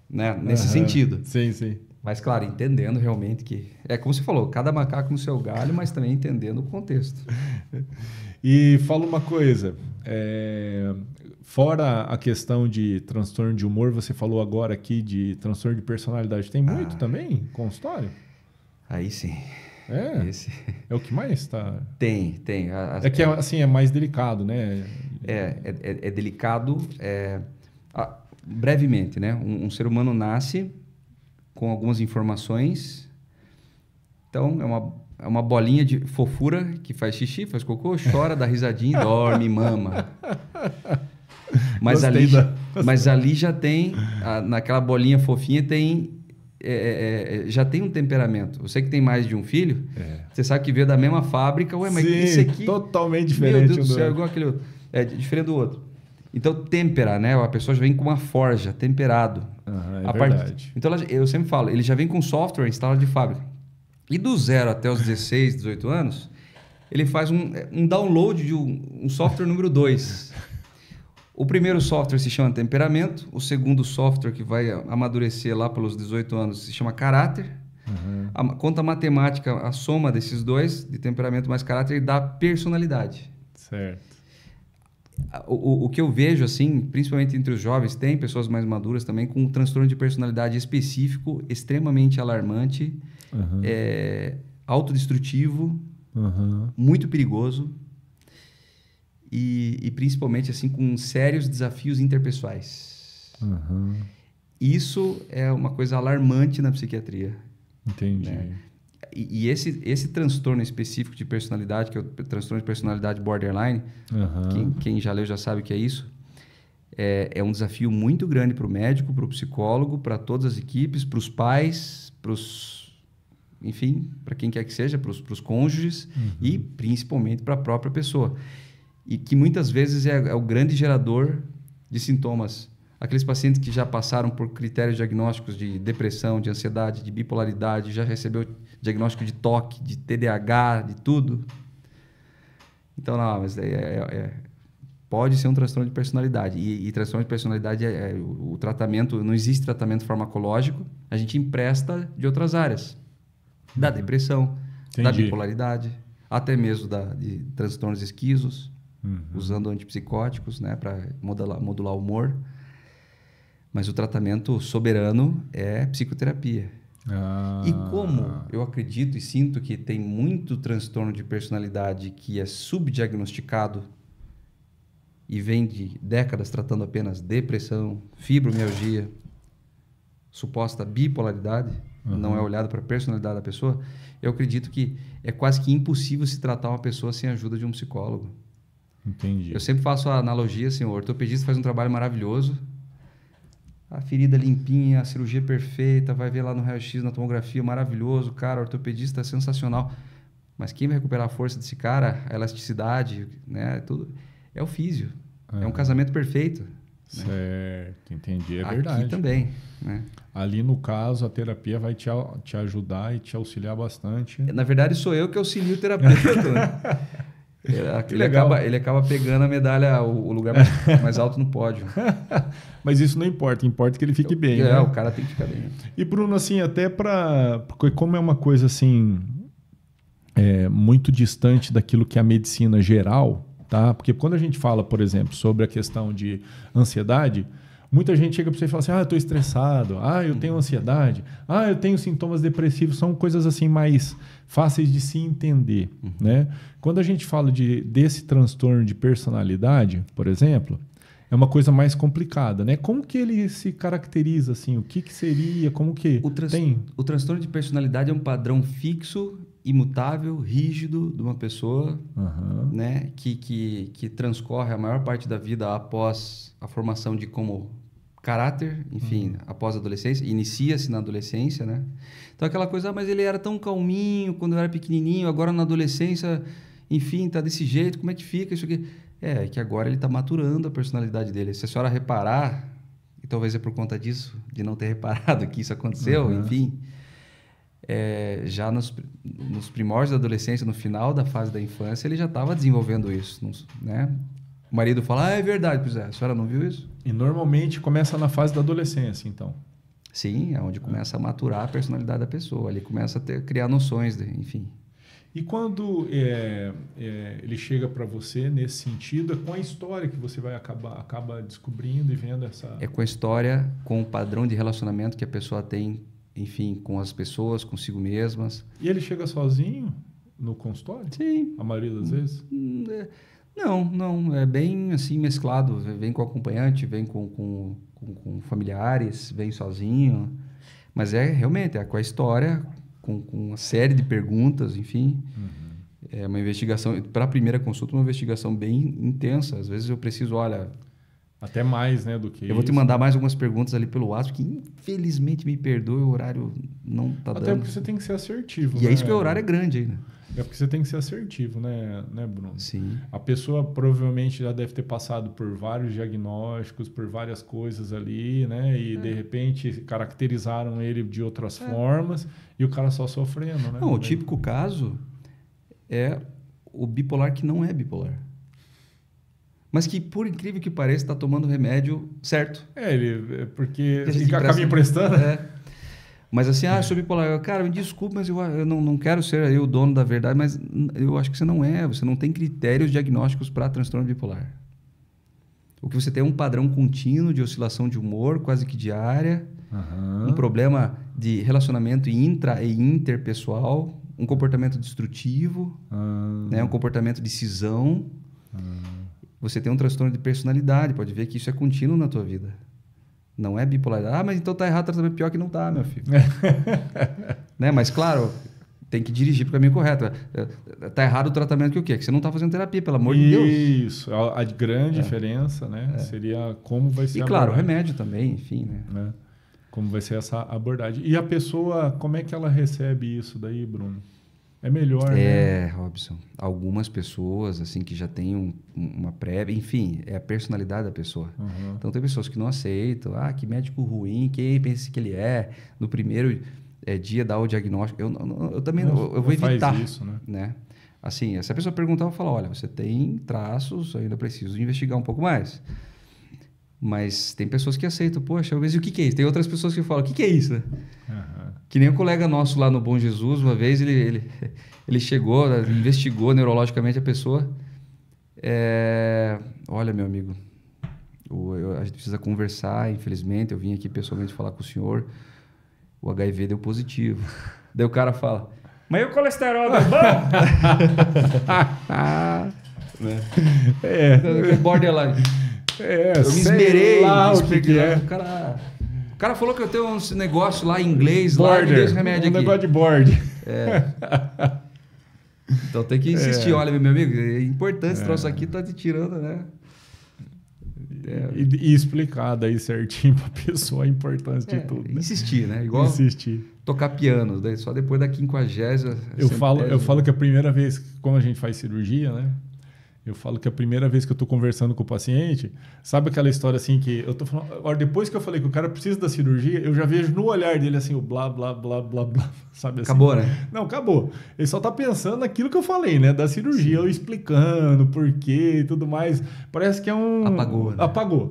né? Nesse sentido.
Sim, sim.
Mas, claro, entendendo realmente que... É como você falou, cada macaco no seu galho, mas também entendendo o contexto.
E fala uma coisa... Fora a questão de transtorno de humor, você falou agora aqui de transtorno de personalidade. Tem muito também consultório?
Aí sim.
É o que mais está...
Tem.
É que assim, é mais delicado, né?
É delicado. Brevemente, né? Um ser humano nasce com algumas informações. Então, é uma bolinha de fofura que faz xixi, faz cocô, chora, dá risadinha, dorme, mama. Mas ali já tem, naquela bolinha fofinha, já tem um temperamento. Você que tem mais de um filho, você sabe que veio da mesma fábrica. Ué, mas esse aqui...
totalmente diferente.
Meu Deus do céu, igual aquele outro. É diferente do outro. Então, tempera, né? A pessoa já vem com uma forja, temperado.
Verdade.
Então, eu sempre falo, ele já vem com software instalado de fábrica. E do 0 até os 16, 18 anos, ele faz um download de um software número 2. O primeiro software se chama temperamento, o segundo software que vai amadurecer lá pelos 18 anos se chama caráter, Conta matemática, a soma desses dois, de temperamento mais caráter, dá personalidade.
Certo.
O que eu vejo, assim, principalmente entre os jovens, tem pessoas mais maduras também com um transtorno de personalidade específico, extremamente alarmante, autodestrutivo, muito perigoso e principalmente assim com sérios desafios interpessoais. Isso é uma coisa alarmante na psiquiatria.
Entendi.
Né? E esse transtorno específico de personalidade, que é o transtorno de personalidade borderline, quem já leu já sabe o que é isso, é um desafio muito grande para o médico, para o psicólogo, para todas as equipes, para os pais, enfim, para quem quer que seja, para os cônjuges e principalmente para a própria pessoa. E que muitas vezes é o grande gerador de sintomas. Aqueles pacientes que já passaram por critérios diagnósticos de depressão, de ansiedade, de bipolaridade, já recebeu diagnóstico de TOC, de TDAH, de tudo. Então, não, mas pode ser um transtorno de personalidade. E transtorno de personalidade, o tratamento, não existe tratamento farmacológico, a gente empresta de outras áreas. Da depressão, da bipolaridade, até mesmo de transtornos esquisos, usando antipsicóticos, né, para modular o humor. Mas o tratamento soberano é psicoterapia. E como eu acredito e sinto que tem muito transtorno de personalidade que é subdiagnosticado e vem de décadas tratando apenas depressão, fibromialgia, suposta bipolaridade, não é olhado para a personalidade da pessoa, eu acredito que é quase que impossível se tratar uma pessoa sem a ajuda de um psicólogo.
Entendi.
Eu sempre faço a analogia, assim, o ortopedista faz um trabalho maravilhoso, a ferida limpinha, a cirurgia perfeita, vai ver lá no raio-x, na tomografia, maravilhoso, cara, o ortopedista é sensacional. Mas quem vai recuperar a força desse cara, a elasticidade, né, tudo, é o físio. É um casamento perfeito.
Certo, né? Entendi, é verdade.
Aqui também, né?
Ali, no caso, a terapia vai te ajudar e te auxiliar bastante.
Na verdade, sou eu que auxilio o terapeuta. Né? Ele acaba pegando a medalha, o lugar mais alto no pódio.
Mas isso não importa, importa que ele fique bem. Né?
O cara tem que ficar bem.
E, Bruno, assim, até porque como é uma coisa assim muito distante daquilo que é a medicina geral, tá? Porque quando a gente fala, por exemplo, sobre a questão de ansiedade, muita gente chega para você e fala assim, eu estou estressado, eu tenho ansiedade, eu tenho sintomas depressivos, são coisas assim mais fáceis de se entender, né? Quando a gente fala desse transtorno de personalidade, por exemplo, é uma coisa mais complicada, né? Como que ele se caracteriza, assim? O que seria? Como que tem?
O transtorno de personalidade é um padrão fixo, imutável, rígido de uma pessoa, né? Que transcorre a maior parte da vida após a formação de como caráter, enfim, após a adolescência, inicia-se na adolescência, né? Então aquela coisa, mas ele era tão calminho quando eu era pequenininho, agora na adolescência, enfim, tá desse jeito, como é que fica isso aqui? É que agora ele está maturando a personalidade dele. Se a senhora reparar, e talvez é por conta disso, de não ter reparado que isso aconteceu, enfim, já nos primórdios da adolescência, no final da fase da infância, ele já estava desenvolvendo isso, né? O marido fala, é verdade, pois a senhora não viu isso?
E normalmente começa na fase da adolescência, então.
Sim, é onde começa a maturar a personalidade da pessoa, ali começa a criar noções, enfim.
E quando ele chega para você nesse sentido, é com a história que você vai acaba descobrindo e vendo essa...
É com a história, com o padrão de relacionamento que a pessoa tem, enfim, com as pessoas, consigo mesmas.
E ele chega sozinho no consultório?
Sim.
A maioria das vezes?
Não. É bem assim mesclado. Vem com acompanhante, vem com familiares, vem sozinho. Mas realmente com a história... Com uma série de perguntas, enfim. É uma investigação... Para a primeira consulta, uma investigação bem intensa. Às vezes eu preciso,
até mais, né, do que
eu vou te mandar mais algumas perguntas ali pelo WhatsApp, que infelizmente me perdoe, o horário não está dando.
Até porque você tem que ser assertivo,
E é isso que o horário é grande ainda.
É porque você tem que ser assertivo, né, Bruno?
Sim.
A pessoa provavelmente já deve ter passado por vários diagnósticos, por várias coisas ali, né? E de repente caracterizaram ele de outras formas e o cara só sofrendo, né?
Não, o típico caso é o bipolar que não é bipolar. Mas que, por incrível que pareça, está tomando remédio certo.
Porque acaba emprestando.
Mas assim, eu sou bipolar. Cara, me desculpe, mas eu não quero ser aí o dono da verdade, mas eu acho que você não é. Você não tem critérios diagnósticos para transtorno bipolar. O que você tem é um padrão contínuo de oscilação de humor, quase que diária, um problema de relacionamento intra e interpessoal, um comportamento destrutivo, né? Um comportamento de cisão. Você tem um transtorno de personalidade, pode ver que isso é contínuo na tua vida. Não é bipolaridade. Mas então tá errado o tratamento. Pior que não tá, meu filho. Né? Mas claro, tem que dirigir para o caminho correto. Tá errado o tratamento que o quê? Que você não tá fazendo terapia, pelo amor de Deus.
Isso. A grande diferença, né? Seria como vai ser
a abordagem. E claro, o remédio também, enfim, né?
Como vai ser essa abordagem. E a pessoa, como é que ela recebe isso daí, Bruno? É melhor, né?
Robson. Algumas pessoas, assim, que já têm uma prévia... Enfim, é a personalidade da pessoa. Então, tem pessoas que não aceitam. Que médico ruim, quem pensa que ele é? No primeiro dia dá o diagnóstico. Eu também eu vou evitar.
Faz isso,
né? Assim, se a pessoa perguntar, eu vou falar, olha, você tem traços, eu ainda preciso investigar um pouco mais. Mas tem pessoas que aceitam. Poxa, mas e o que é isso? Tem outras pessoas que falam, o que é isso? Né? Que nem um colega nosso lá no Bom Jesus, uma vez ele chegou, investigou neurologicamente a pessoa. Olha, meu amigo, a gente precisa conversar, infelizmente. Eu vim aqui pessoalmente falar com o senhor. O HIV deu positivo. Daí o cara fala, mas e o colesterol deu bom? Borderline. Eu me esmerei. O cara falou que eu tenho um negócio lá em inglês, lá me deu esse remédio aqui.
Negócio de board.
Então tem que insistir. Olha, meu amigo, é importante esse troço aqui, tá te tirando, né?
E explicar daí certinho pra pessoa a importância de tudo. Né?
Insistir, né? Igual tocar piano, daí só depois da 50ª.
Eu falo que a primeira vez, como a gente faz cirurgia, né? Eu falo que a primeira vez que eu tô conversando com o paciente, sabe aquela história assim que eu tô falando, depois que eu falei que o cara precisa da cirurgia, eu já vejo no olhar dele assim, o blá, blá, blá, blá, blá, sabe assim?
Acabou, né?
Não, acabou. Ele só tá pensando naquilo que eu falei, né? Da cirurgia, eu explicando por quê e tudo mais. Parece que é um...
Apagou, né?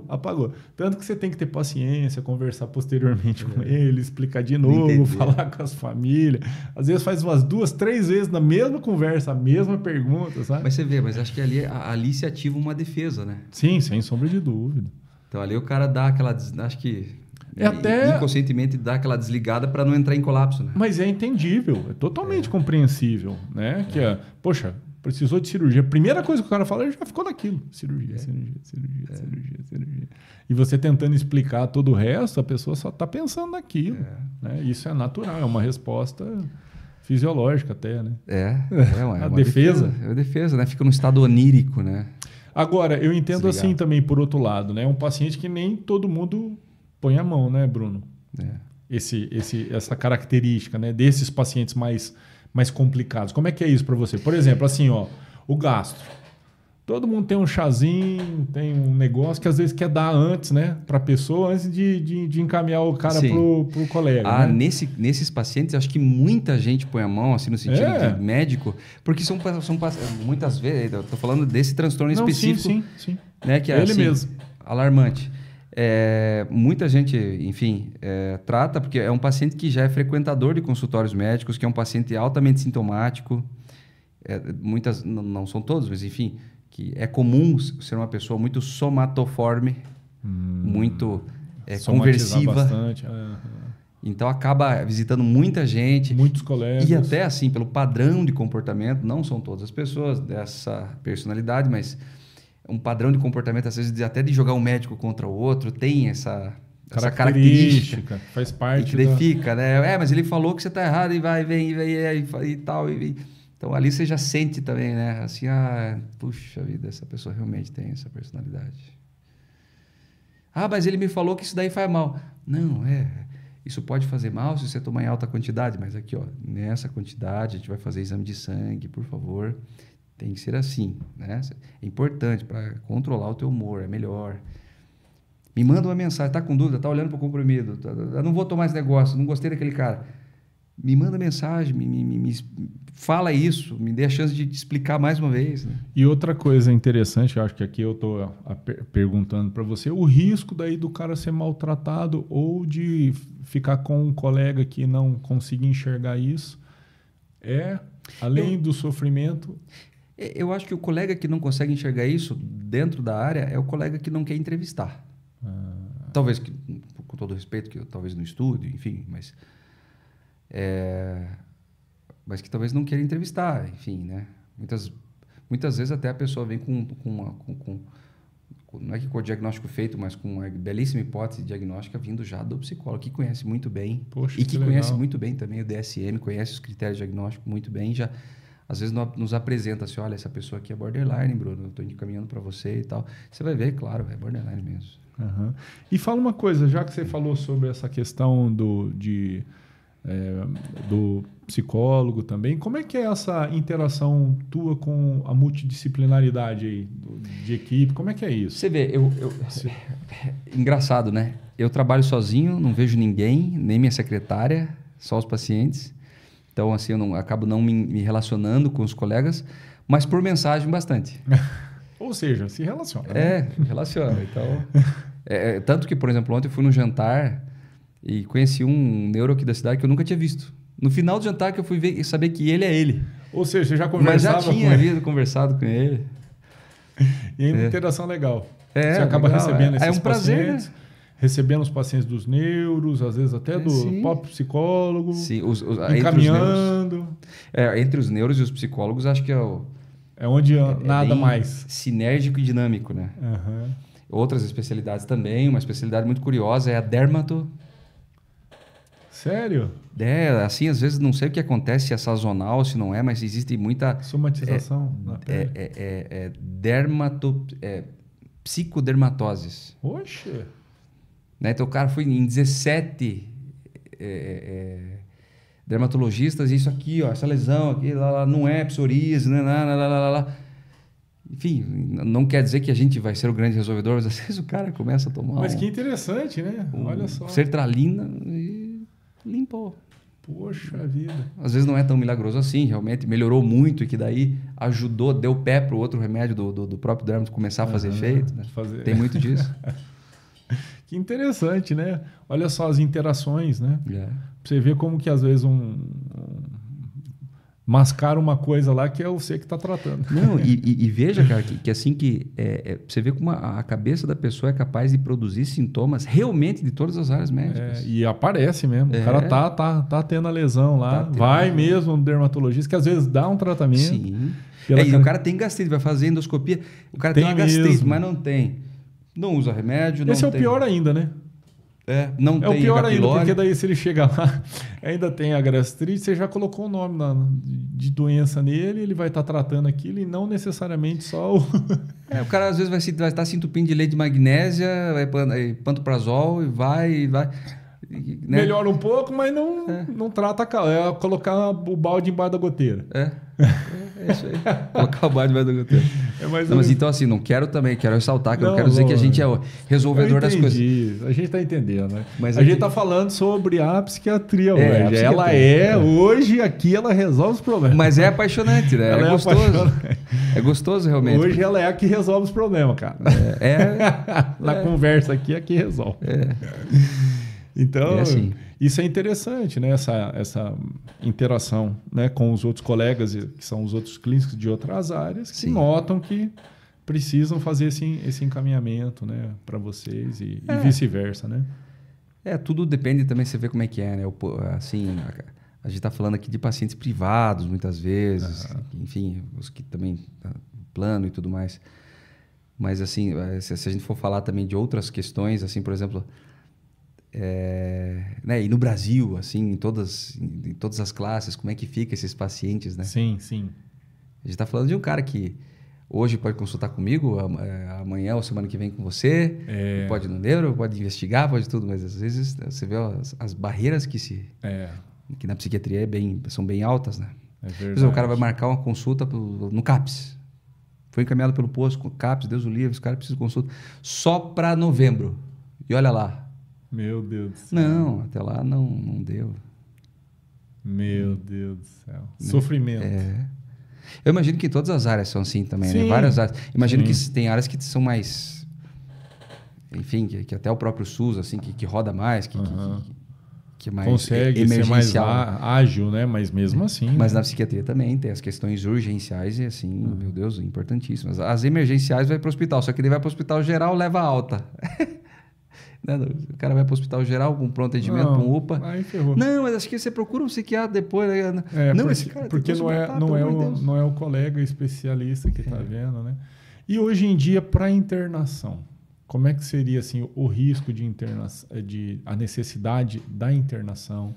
Apagou. Tanto que você tem que ter paciência, conversar posteriormente com ele, explicar de novo, falar com as famílias. Às vezes faz umas 2, 3 vezes na mesma conversa, a mesma pergunta, sabe?
Mas você vê, mas acho que ali se ativa uma defesa, né?
Sim, sem sombra de dúvida.
Então ali o cara dá aquela... Acho que inconscientemente dá aquela desligada para não entrar em colapso, né?
Mas é entendível, é totalmente compreensível, né? Que poxa, precisou de cirurgia. A primeira coisa que o cara fala, ele já ficou naquilo. Cirurgia. E você tentando explicar todo o resto, a pessoa só está pensando naquilo. Né? Isso é natural, é uma resposta... fisiológica até, né?
Uma
defesa.
É uma defesa, né? Fica no estado onírico, né?
Agora, eu entendo assim também, por outro lado, né? Um paciente que nem todo mundo põe a mão, né, Bruno? Essa característica, né? Desses pacientes mais complicados. Como é que é isso para você? Por exemplo, assim, o gastro. Todo mundo tem um chazinho, tem um negócio que às vezes quer dar antes, né? Para a pessoa, antes de encaminhar o cara pro colega. Né?
Nesses pacientes, acho que muita gente põe a mão, assim, no sentido de médico, porque são muitas vezes, eu estou falando desse transtorno específico.
Sim.
Né, que é
ele
assim,
mesmo.
Alarmante. Muita gente, enfim, trata, porque é um paciente que já é frequentador de consultórios médicos, que é um paciente altamente sintomático. Muitas, não são todos, mas enfim... que é comum ser uma pessoa muito somatoforme, muito conversiva.
Bastante.
Então, acaba visitando muita gente.
Muitos colegas.
E até assim, pelo padrão de comportamento, não são todas as pessoas dessa personalidade, mas um padrão de comportamento, às vezes, até de jogar um médico contra o outro, tem essa característica.
Faz parte.
E que fica, né? Mas ele falou que você está errado e vem e tal. Então, ali você já sente também, né? Assim, puxa vida, essa pessoa realmente tem essa personalidade. Mas ele me falou que isso daí faz mal. Não, isso pode fazer mal se você tomar em alta quantidade, mas aqui, nessa quantidade, a gente vai fazer exame de sangue, por favor. Tem que ser assim, né? É importante para controlar o teu humor, é melhor. Me manda uma mensagem, tá com dúvida, tá olhando para o comprimido, eu não vou tomar esse negócio, não gostei daquele cara. me manda mensagem, me fala isso, me dê a chance de te explicar mais uma vez. Né?
E outra coisa interessante, eu acho que aqui eu estou perguntando para você, o risco daí do cara ser maltratado ou de ficar com um colega que não consiga enxergar isso além do sofrimento...
Eu acho que o colega que não consegue enxergar isso dentro da área é o colega que não quer entrevistar. Talvez, com todo respeito, que eu talvez não estude, enfim, mas que talvez não queira entrevistar, enfim, né? Muitas vezes até a pessoa vem com não é que com o diagnóstico feito, mas com uma belíssima hipótese diagnóstica vindo já do psicólogo, que conhece muito bem.
Poxa,
e que conhece muito bem também o DSM, conhece os critérios diagnósticos muito bem, já às vezes nos apresenta assim, olha, essa pessoa aqui é borderline, Bruno, eu estou encaminhando para você e tal. Você vai ver, claro, é borderline mesmo.
Uhum. E fala uma coisa, já que você falou sobre essa questão do psicólogo também, como é que é essa interação tua com a multidisciplinaridade aí, de equipe? Como é que é isso?
Você vê, engraçado, né? Eu trabalho sozinho, não vejo ninguém, nem minha secretária, só os pacientes. Então, assim, eu acabo não me relacionando com os colegas, mas por mensagem bastante.
Ou seja, se relaciona.
Relaciona. Então, tanto que, por exemplo, ontem eu fui num jantar e conheci um neuro aqui da cidade que eu nunca tinha visto. No final do jantar que eu fui ver e saber que ele é ele.
Ou seja, você já conversava
mas já tinha conversado com ele.
E é uma interação legal. Você acaba
legal,
recebendo esses
um
pacientes,
prazer, né?
Recebendo os pacientes dos neuros, às vezes até do próprio psicólogo,
sim,
encaminhando.
Entre os neuros e os psicólogos, acho que
é onde nada mais.
Sinérgico e dinâmico, né?
Uhum.
Outras especialidades também, uma especialidade muito curiosa é a dermato.
Sério?
Assim, às vezes não sei o que acontece, se é sazonal, se não é, mas existe muita...
Somatização na pele.
Psicodermatoses.
Oxe!
Né? Então o cara foi em 17 dermatologistas e isso aqui, ó, essa lesão aqui, lá, não é psoríase, né? Lá. Enfim, não quer dizer que a gente vai ser o grande resolvedor, mas às vezes o cara começa a tomar...
Mas que interessante, né? Olha só.
Sertralina e limpou.
Poxa vida.
Às vezes não é tão milagroso assim, realmente melhorou muito e que daí ajudou, deu pé para o outro remédio do próprio dermato começar a fazer efeito. Né? Tem muito disso.
Que interessante, né? Olha só as interações, né? Você vê como que às vezes mascara uma coisa lá que é você que está tratando.
Não, e veja, cara, que assim você vê como a cabeça da pessoa é capaz de produzir sintomas realmente de todas as áreas médicas.
E aparece mesmo. O cara tá tendo a lesão lá, vai mesmo no dermatologista, que às vezes dá um tratamento.
Sim. E o cara tem gastrite, vai fazer endoscopia, o cara tem uma gastrite, mas não tem. Não usa remédio, não tem.
Esse é o pior ainda, né?
Não tem
o pior ainda, porque daí se ele chegar lá, ainda tem a gastrite, você já colocou o nome de doença nele, ele vai estar tratando aquilo e não necessariamente só o...
O cara às vezes vai estar se entupindo de leite de magnésia, pantoprazol e vai... Né?
Melhora um pouco, mas não trata... É colocar o balde embaixo da goteira.
É isso aí. Colocar o balde embaixo da goteira. Mas então assim, quero ressaltar que eu não quero dizer que a gente é o resolvedor das coisas.
A gente está entendendo, né? Mas a gente está falando sobre a psiquiatria hoje. Hoje aqui ela resolve os problemas.
Mas é apaixonante, né? É gostoso. É gostoso realmente.
Hoje ela é a que resolve os problemas, cara. Na conversa aqui, é a que resolve. Então,
assim.
Isso é interessante, né? Essa interação, né? Com os outros colegas, que são os outros clínicos de outras áreas, que notam que precisam fazer esse encaminhamento, né? Para vocês e vice-versa, né?
Tudo depende também, você vê como é que é, né? Assim, a gente está falando aqui de pacientes privados, muitas vezes, enfim, os que também plano e tudo mais. Mas, assim, se a gente for falar também de outras questões, assim, por exemplo... né? E no Brasil, assim, em todas as classes, como é que fica esses pacientes, né?
Sim.
A gente está falando de um cara que hoje pode consultar comigo, amanhã ou semana que vem com você, pode ir no neuro, pode investigar, pode tudo, mas às vezes você vê as barreiras que na psiquiatria são bem altas, né? Por exemplo, o cara vai marcar uma consulta no CAPS. Foi encaminhado pelo posto, CAPS, Deus o livre, os caras precisam de consulta só para novembro. E olha lá.
Meu Deus do céu.
Não, até lá não deu.
Meu Deus do céu. Sofrimento.
Eu imagino que todas as áreas são assim também,
Sim,
né? Várias áreas. Imagino
sim.
que tem áreas que são mais... Enfim, que até o próprio SUS, assim, que roda mais, que é mais
consegue
emergencial.
ser mais ágil, né? Mas mesmo assim...
Mas
né?
na psiquiatria também tem as questões urgenciais e assim, meu Deus, importantíssimas. As emergenciais vai para o hospital, só que ele vai para o hospital geral, leva alta. O cara vai para o hospital geral com pronto atendimento, para um UPA.
Aí ferrou.
Não, mas acho que você procura um psiquiatra depois. Né?
Não, esse cara porque não é o colega especialista que está vendo, né? E hoje em dia, para internação, como é que seria assim, o risco de internação, a necessidade da internação?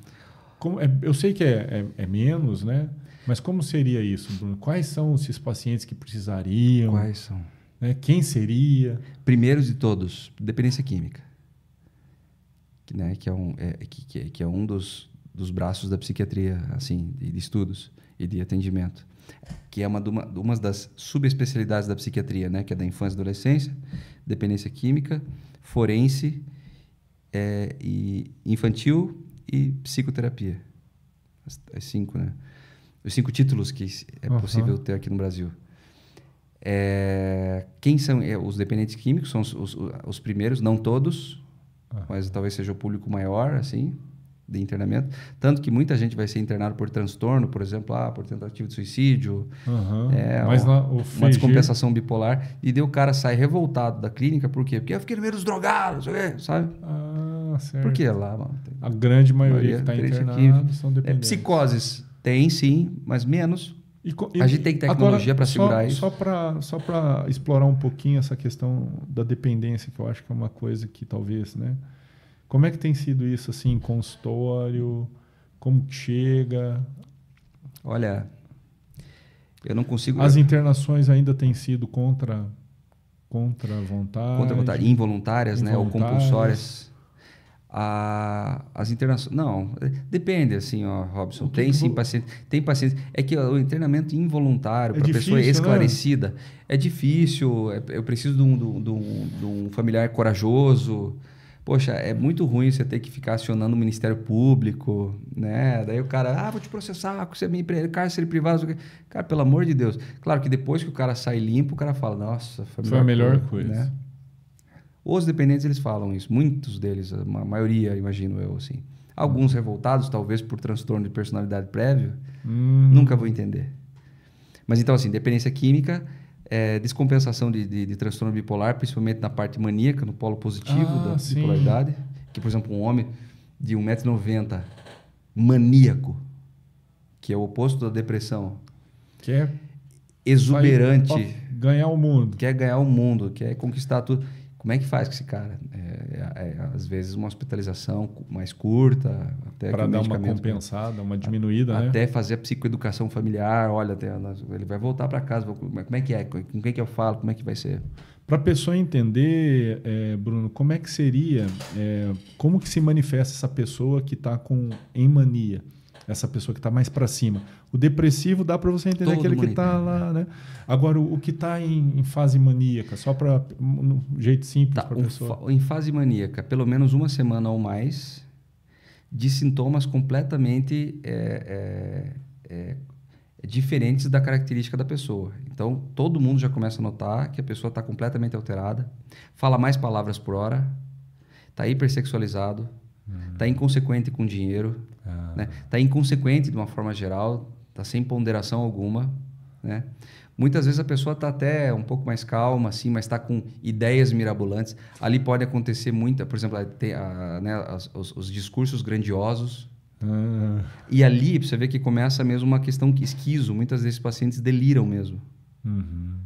Eu sei que é menos, né? Mas como seria isso, Bruno? Quais são esses pacientes que precisariam?
Quais são?
Né? Quem seria?
Primeiro de todos, dependência química. Né? Que é um dos braços da psiquiatria, assim, de estudos e de atendimento. Que é uma das subespecialidades da psiquiatria, né? Que é da infância e adolescência, dependência química, forense, e infantil e psicoterapia. As 5, né? Os 5 títulos que é possível ter aqui no Brasil. Quem são os dependentes químicos? São os primeiros, não todos, mas talvez seja o público maior, assim, de internamento. Tanto que muita gente vai ser internado por transtorno, por exemplo, por tentativa de suicídio,
mas
uma descompensação bipolar. E daí o cara sai revoltado da clínica, por quê? Porque eu fiquei no meio dos drogados, sabe?
Certo.
Por que lá, mano?
A grande maioria que está internado são dependentes.
Psicoses tem, sim, mas menos. A gente tem tecnologia para segurar isso.
Só para explorar um pouquinho essa questão da dependência, que eu acho que é uma coisa que talvez, né? Como é que tem sido isso assim em consultório? Como que chega?
Olha, eu não consigo...
As internações ainda têm sido contra a vontade?
Contra a vontade. Involuntárias, né? Ou compulsórias. As internações... Não, depende, assim, Robson. Tem sim pacientes... Tem pacientes... É que o internamento involuntário para a pessoa esclarecida, né? É difícil. Eu preciso de um familiar corajoso. Poxa, é muito ruim você ter que ficar acionando o Ministério Público, né? Daí o cara, vou te processar, você me cárcere privado. Cara, pelo amor de Deus. Claro que depois que o cara sai limpo, o cara fala, nossa,
foi a melhor coisa.
Né? Os dependentes, eles falam isso. Muitos deles, a maioria, imagino eu, assim. Alguns revoltados, talvez por transtorno de personalidade prévio, nunca vou entender. Mas então, assim, dependência química... descompensação de transtorno bipolar, principalmente na parte maníaca, no polo positivo da bipolaridade. Que, por exemplo, um homem de 1,90 m, maníaco, que é o oposto da depressão.
Quer
exuberante.
Ganhar o mundo.
Quer ganhar o mundo, quer conquistar tudo. Como é que faz com esse cara? Às vezes uma hospitalização mais curta, até
para dar uma compensada, uma diminuída, né?
Até fazer a psicoeducação familiar. Olha, ele vai voltar para casa. Como é que é? Com quem que eu falo? Como é que vai ser?
Para a pessoa entender, Bruno, como é que seria, como que se manifesta essa pessoa que está em mania? Essa pessoa que está mais para cima. O depressivo dá para você entender aquele que está lá, né? Agora, o que está em fase maníaca, só para um jeito simples para a pessoa.
Em fase maníaca, pelo menos uma semana ou mais de sintomas completamente diferentes da característica da pessoa. Então, todo mundo já começa a notar que a pessoa está completamente alterada, fala mais palavras por hora, está hipersexualizado, está inconsequente com dinheiro, né? Está inconsequente de uma forma geral, está sem ponderação alguma, né? Muitas vezes a pessoa está até um pouco mais calma, assim, mas está com ideias mirabolantes. Ali pode acontecer por exemplo, os discursos grandiosos. E ali você vê que começa mesmo uma questão esquizo. Muitas desses pacientes deliram mesmo.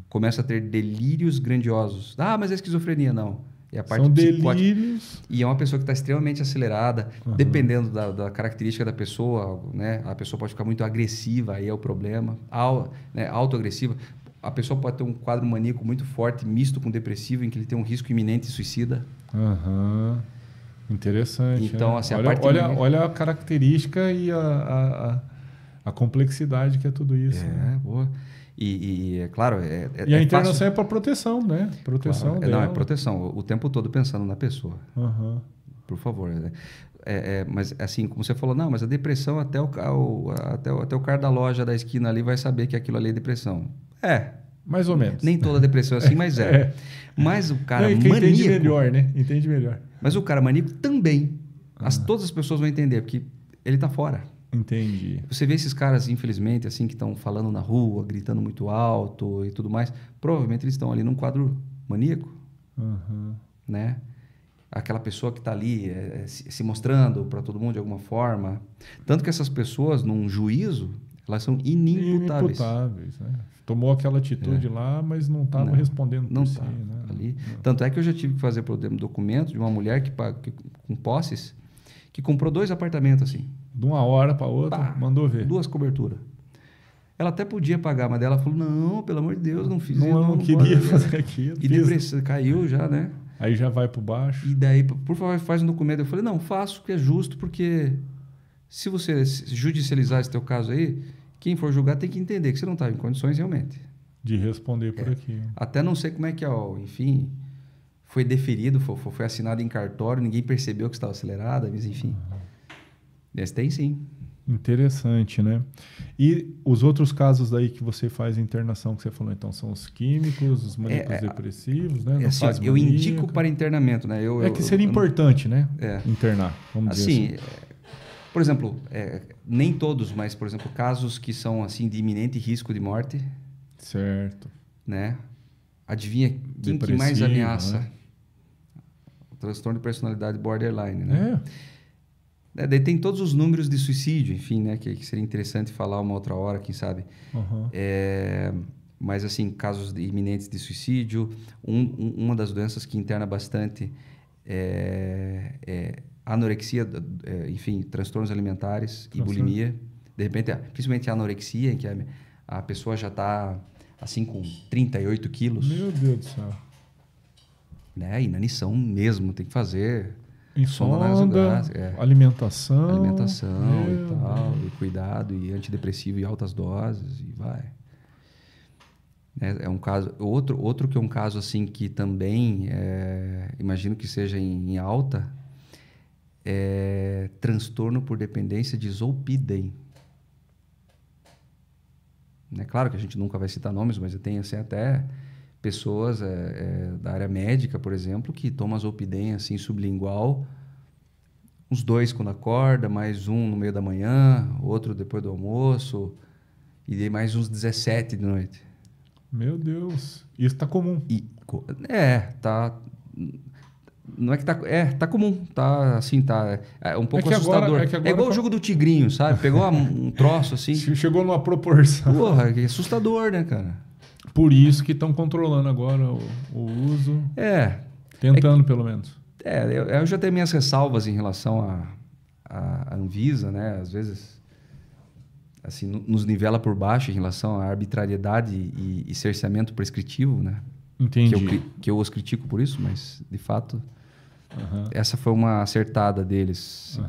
Começa a ter delírios grandiosos. Mas é esquizofrenia, não. É a parte
são delírios.
E é uma pessoa que está extremamente acelerada, dependendo da característica da pessoa, né? A pessoa pode ficar muito agressiva, aí é o problema. Autoagressiva. A pessoa pode ter um quadro maníaco muito forte, misto com depressivo, em que ele tem um risco iminente de suicida.
Interessante.
Então, assim,
olha a característica e a complexidade que é tudo isso.
Boa. E é claro...
E a internação é para proteção, né? Proteção
claro.
dela.
Não, é proteção. O tempo todo pensando na pessoa. Por favor. mas assim, como você falou, não, mas a depressão até o cara da loja da esquina ali vai saber que aquilo ali é depressão.
Mais ou menos.
Nem toda depressão é assim, mas é. Mas o cara
maníaco... Entende melhor, né? Entende melhor.
Mas o cara maníaco também. Todas as pessoas vão entender, porque ele tá fora.
Entendi.
Você vê esses caras, infelizmente, assim, que estão falando na rua, gritando muito alto e tudo mais. Provavelmente eles estão ali num quadro maníaco. Né? Aquela pessoa que está ali se mostrando para todo mundo de alguma forma. Tanto que essas pessoas, num juízo, elas são inimputáveis.
Né? Tomou aquela atitude lá, mas não estava respondendo por si. Né?
Ali. Tanto é que eu já tive que fazer documento de uma mulher que com posses, que comprou 2 apartamentos assim.
De uma hora para outra, mandou ver.
2 coberturas. Ela até podia pagar, mas ela falou, não, pelo amor de Deus, não fiz isso.
Não queria fazer aquilo.
E depressão, caiu já, né?
Aí já vai por baixo.
E daí, por favor, faz um documento. Eu falei, não, faço, que é justo, porque se você judicializar esse teu caso aí, quem for julgar tem que entender que você não estava em condições realmente
de responder por aqui.
Até não sei como é que, enfim, foi deferido, foi assinado em cartório, ninguém percebeu que estava acelerada, mas enfim. Esse tem sim.
Interessante, né? E os outros casos aí que você faz internação, que você falou, então, são os químicos, os maníacos depressivos, né?
Assim, eu indico para internamento, né?
Que seria importante, né? Internar, vamos dizer assim.
Por exemplo, nem todos, mas, por exemplo, casos que são assim de iminente risco de morte.
Certo.
Né? Adivinha quem que mais ameaça? Né? O transtorno de personalidade borderline, né? Daí tem todos os números de suicídio, enfim, né? Que seria interessante falar uma outra hora, quem sabe. Mas, assim, casos iminentes de suicídio. Uma das doenças que interna bastante é anorexia, enfim, transtornos alimentares e bulimia. De repente, principalmente a anorexia, em que a pessoa já está, assim, com 38 quilos.
Meu Deus do céu.
Né? Inanição mesmo, tem que fazer...
Sonda, alimentação
e tal, e cuidado, e antidepressivo em altas doses, e vai. É um caso... Outro que é um caso, assim, que também, imagino que seja em alta, é transtorno por dependência de zolpidem. É claro que a gente nunca vai citar nomes, mas eu tenho, assim, até... pessoas da área médica, por exemplo, que tomam zolpidem assim sublingual, uns 2 quando acorda, mais um no meio da manhã, outro depois do almoço, e mais uns 17 de noite.
Meu Deus, isso tá comum.
Tá. Não é que tá comum, tá assim, tá um pouco assustador.
Agora
é igual o jogo do tigrinho, sabe? Pegou um troço assim.
Chegou numa proporção.
Porra, que assustador, né, cara?
Por isso que estão controlando agora o uso. Tentando, pelo menos.
Eu já tenho minhas ressalvas em relação à Anvisa, né? Às vezes, assim, nos nivela por baixo em relação à arbitrariedade e cerceamento prescritivo, né?
Entendi.
Que eu os critico por isso, mas, de fato... Essa foi uma acertada deles.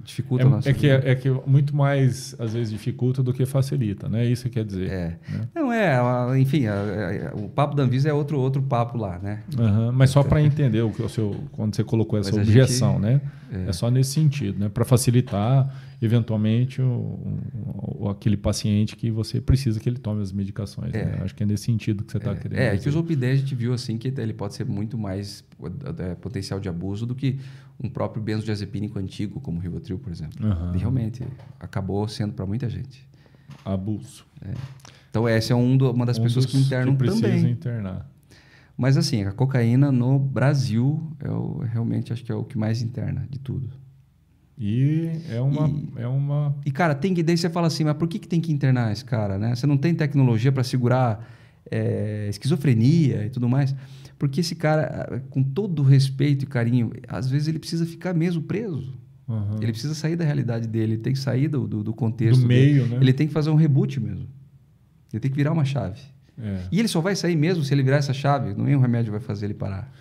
Dificulta a nossa vida.
É que muito mais, às vezes, dificulta do que facilita, né? Isso quer dizer.
Né? Não, enfim, o papo da Anvisa é outro papo lá, né?
Mas só para entender quando você colocou essa objeção, né? É só nesse sentido, né? Para facilitar, eventualmente, aquele paciente que você precisa que ele tome as medicações. Né? Acho que é nesse sentido que você está querendo dizer.
Que o zolpidem a gente viu assim que ele pode ser muito mais potencial de abuso do que um próprio benzodiazepínico antigo, como o Rivotril, por exemplo. E realmente acabou sendo para muita gente.
Abuso.
Então, essa é uma das pessoas que internam
que
também.
Internar.
Mas, assim, a cocaína no Brasil, eu realmente acho que é o que mais interna de tudo.
E é uma...
E, cara, daí você fala assim, mas por que tem que internar esse cara, né? Você não tem tecnologia para segurar esquizofrenia e tudo mais? Porque esse cara, com todo respeito e carinho, às vezes ele precisa ficar mesmo preso. Ele precisa sair da realidade dele, ele tem que sair do contexto
do meio,
dele.
Né?
Ele tem que fazer um reboot mesmo. Ele tem que virar uma chave. E ele só vai sair mesmo se ele virar essa chave. Nenhum remédio vai fazer ele parar.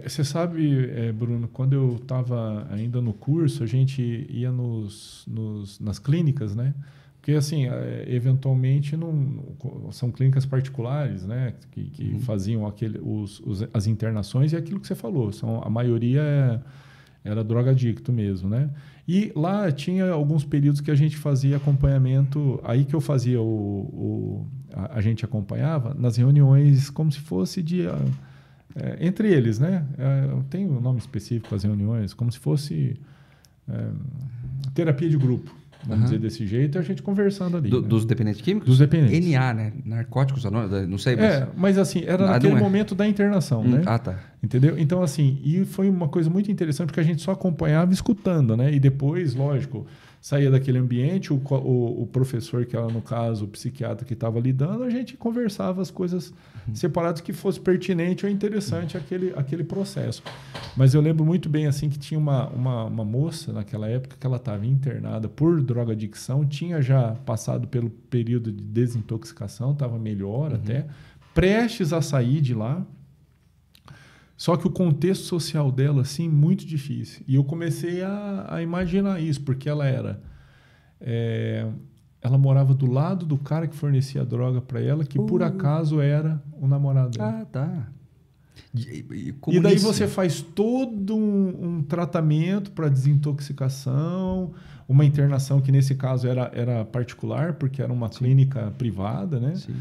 Você sabe, Bruno, quando eu estava ainda no curso, a gente ia nas clínicas, né? Porque, assim, eventualmente são clínicas particulares, né? Que faziam as internações e aquilo que você falou. A maioria Era drogadicto mesmo, né? E lá tinha alguns períodos que a gente fazia acompanhamento, aí que eu fazia a gente acompanhava nas reuniões como se fosse entre eles, né? Tem um nome específico as reuniões, como se fosse terapia de grupo, vamos dizer desse jeito, e a gente conversando ali. Né?
Dos dependentes químicos?
Dos dependentes.
NA, né? Narcóticos, não sei.
Mas assim, era naquele momento da internação, né?
Tá.
Entendeu? Então, assim, e foi uma coisa muito interessante, porque a gente só acompanhava escutando, né? E depois, lógico, saía daquele ambiente, o professor, que era, no caso, o psiquiatra que estava lidando, a gente conversava as coisas separadas que fosse pertinente ou interessante aquele processo. Mas eu lembro muito bem, assim, que tinha uma moça naquela época que ela estava internada por drogadicção, tinha já passado pelo período de desintoxicação, estava melhor até, prestes a sair de lá. Só que o contexto social dela, assim, muito difícil. E eu comecei a imaginar isso, porque ela ela morava do lado do cara que fornecia a droga para ela, que por acaso era o namorado dela.
Ah, tá.
E daí você faz todo um tratamento para desintoxicação, uma internação que nesse caso era particular, porque era uma clínica privada, né?
Sim.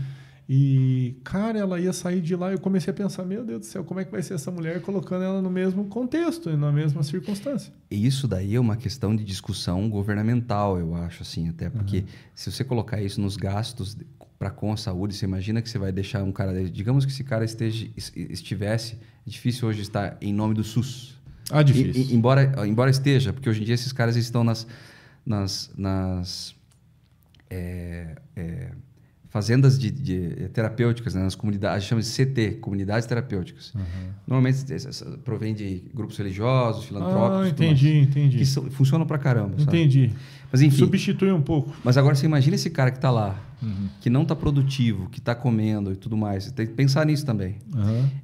E, cara, ela ia sair de lá e eu comecei a pensar, meu Deus do céu, como é que vai ser essa mulher colocando ela no mesmo contexto e na mesma circunstância?
Isso daí é uma questão de discussão governamental, eu acho, assim, até porque se você colocar isso nos gastos para com a saúde, você imagina que você vai deixar um cara... Digamos que esse cara estivesse... É difícil hoje estar em nome do SUS.
Ah, difícil.
Embora esteja, porque hoje em dia esses caras estão nas fazendas de terapêuticas, né? Nas comunidades, a gente chama de CT, comunidades terapêuticas. Normalmente provém de grupos religiosos, filantrópicos.
Entendi.
Que funcionam pra caramba.
Entendi.
Sabe? Mas enfim.
Substitui um pouco.
Mas agora você imagina esse cara que está lá, que não está produtivo, que está comendo e tudo mais. Você tem que pensar nisso também.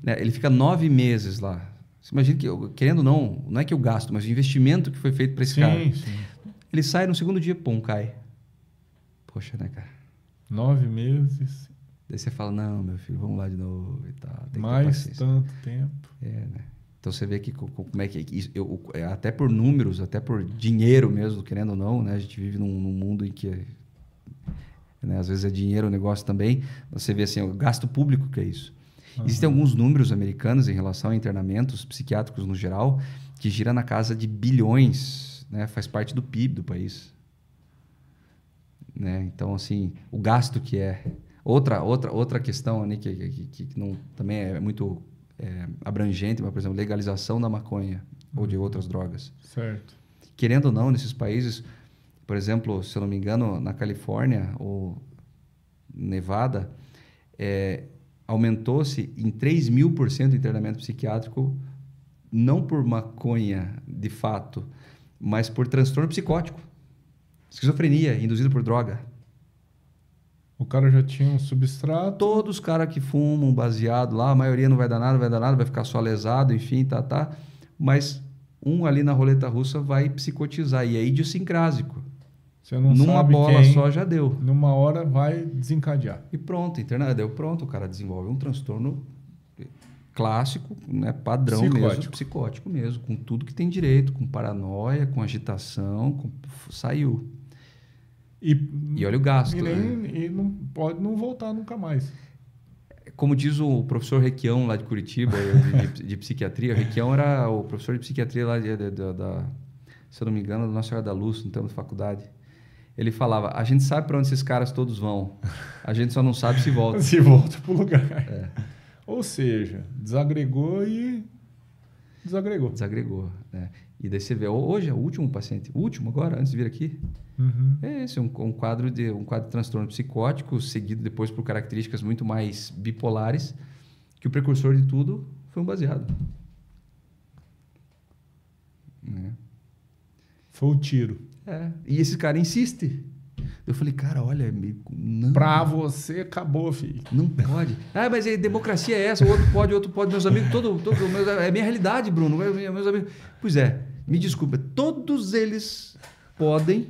Né? Ele fica 9 meses lá. Você imagina que, querendo ou não é que eu gasto, mas o investimento que foi feito para esse cara. Sim. Ele sai no segundo dia, pum, cai. Poxa, né, cara?
9 meses.
Daí você fala, não, meu filho, vamos lá de novo e tal. Tem
mais tanto tempo.
Né? Então você vê que como é que isso, até por números, até por dinheiro mesmo, querendo ou não, né? A gente vive num mundo em que, né, às vezes é dinheiro o negócio também. Você vê assim, o gasto público que é isso. Existem alguns números americanos em relação a internamentos psiquiátricos no geral que gira na casa de bilhões, né? Faz parte do PIB do país. Né? Então, assim, o gasto que é... Outra questão ali que não, também é muito abrangente, mas, por exemplo, legalização da maconha ou de outras drogas.
Certo.
Querendo ou não, nesses países, por exemplo, se eu não me engano, na Califórnia ou Nevada, aumentou-se em 3.000% o internamento psiquiátrico, não por maconha, de fato, mas por transtorno psicótico. Esquizofrenia induzida por droga.
O cara já tinha um substrato.
Todos os caras que fumam baseado lá, a maioria não vai dar nada, vai ficar só lesado, enfim, tá. Mas um ali na roleta russa vai psicotizar. E é idiosincrásico.
Você não
Numa
sabe
bola só já deu.
Numa hora vai desencadear.
E pronto, deu pronto. O cara desenvolve um transtorno clássico, né, padrão mesmo, psicótico mesmo, com tudo que tem direito, com paranoia, com agitação, saiu. E olha o gasto.
E não pode não voltar nunca mais.
Como diz o professor Requião, lá de Curitiba, de psiquiatria. O Requião era o professor de psiquiatria lá, se eu não me engano, da Nossa Senhora da Luz, no tempo da faculdade. Ele falava, a gente sabe para onde esses caras todos vão, a gente só não sabe se volta.
Se volta para o lugar. Ou seja, desagregou e desagregou.
Desagregou, né? E daí você vê, hoje é o último paciente, agora, antes de vir aqui, é esse, um quadro de transtorno psicótico, seguido depois por características muito mais bipolares, que o precursor de tudo foi um baseado.
Foi o tiro.
E esse cara insiste. Eu falei, cara, olha... Não.
Pra você, acabou, filho.
Não pode. Mas a democracia é essa, o outro pode. Meus amigos, é minha realidade, Bruno. Meus amigos. Pois é, me desculpa. Todos eles podem,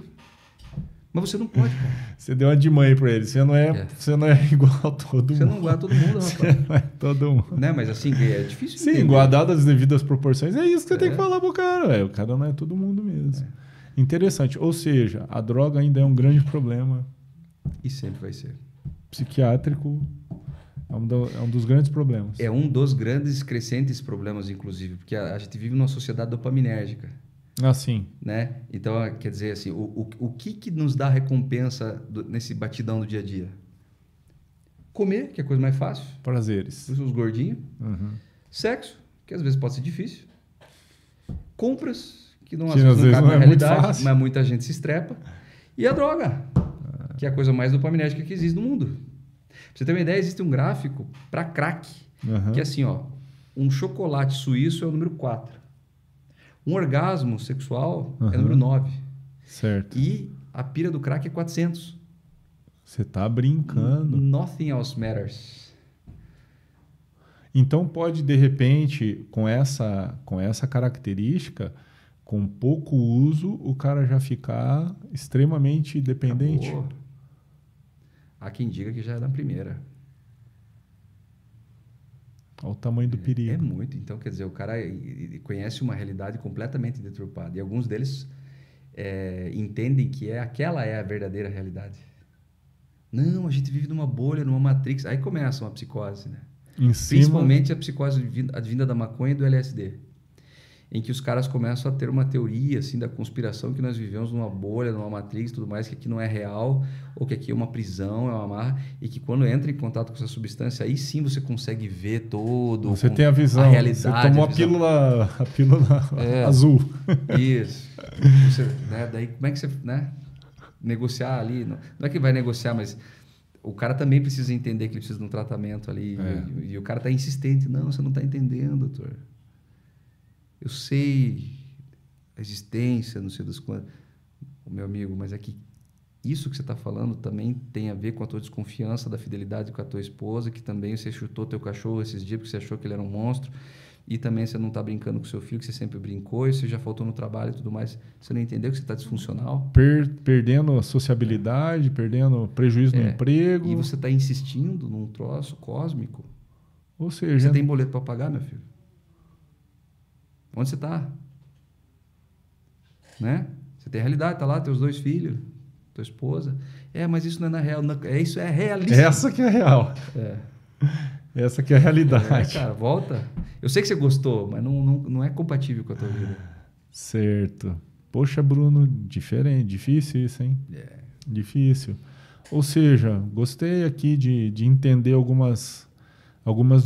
Mas você não pode, cara.
Você deu uma de mãe pra ele. Você não é igual a todo mundo.
Você não é igual a todo mundo, rapaz.
Você não é todo mundo.
Né? Mas assim, é difícil
Sim, guardadas as devidas proporções. É isso que você tem que falar pro cara, velho. O cara não é todo mundo mesmo. Interessante. Ou seja, a droga ainda é um grande problema.
E sempre vai ser.
Psiquiátrico é um dos grandes problemas.
É um dos grandes crescentes problemas, inclusive. Porque a gente vive numa sociedade dopaminérgica.
Assim.
Né? Então, quer dizer assim, o que nos dá recompensa nesse batidão do dia a dia? Comer, que é a coisa mais fácil.
Prazeres.
Os gordinhos.
Uhum.
Sexo, que às vezes pode ser difícil. Compras, que às
vezes
não cabe
não
na
é
realidade,
muito fácil.
mas muita gente se estrepa. E a droga, que é a coisa mais dopaminérgica que existe no mundo. Pra você ter uma ideia, existe um gráfico para crack, que é assim, ó, um chocolate suíço é o número 4. Um orgasmo sexual é o número 9.
Certo.
E a pira do crack é 400.
Você tá brincando.
Nothing else matters.
Então pode, de repente, com essa característica, com pouco uso, o cara já ficar extremamente dependente.
Acabou. Há quem diga que já é na primeira.
Olha o tamanho do perigo.
É muito. Então, quer dizer, o cara conhece uma realidade completamente deturpada. E alguns deles entendem que aquela é a verdadeira realidade. Não, a gente vive numa bolha, numa matrix. Aí começa uma psicose, né? Principalmente a psicose advinda da maconha e do LSD. Em que os caras começam a ter uma teoria assim, da conspiração que nós vivemos numa bolha, numa matrix, tudo mais, que aqui não é real, ou que aqui é uma prisão, é uma amarra, e que quando entra em contato com essa substância, aí sim você consegue ver todo.
Você tem a visão,
a realidade.
Você tomou a pílula azul.
Isso. Você, né, daí como é que você, né, negociar ali? Não é que vai negociar, mas o cara também precisa entender que ele precisa de um tratamento ali. E o cara está insistente. Não, você não está entendendo, doutor. Eu sei a existência, não sei das quantas. Meu amigo, mas é que isso que você está falando também tem a ver com a tua desconfiança da fidelidade com a tua esposa, que também você chutou teu cachorro esses dias porque você achou que ele era um monstro, e também você não está brincando com seu filho, que você sempre brincou, e você já faltou no trabalho e tudo mais. Você não entendeu que você está disfuncional?
Perdendo a sociabilidade, perdendo prejuízo no emprego.
E você está insistindo num troço cósmico.
Ou seja...
Você tem boleto para pagar, meu filho? Onde você está? Né? Você tem a realidade, está lá, teus 2 filhos, tua esposa. Mas isso não é na real. Isso é realíssimo.
Essa que é a real. Essa que é a realidade.
Cara, volta. Eu sei que você gostou, mas não é compatível com a tua vida.
Certo. Poxa, Bruno, diferente. Difícil isso, hein? Difícil. Ou seja, gostei aqui de entender algumas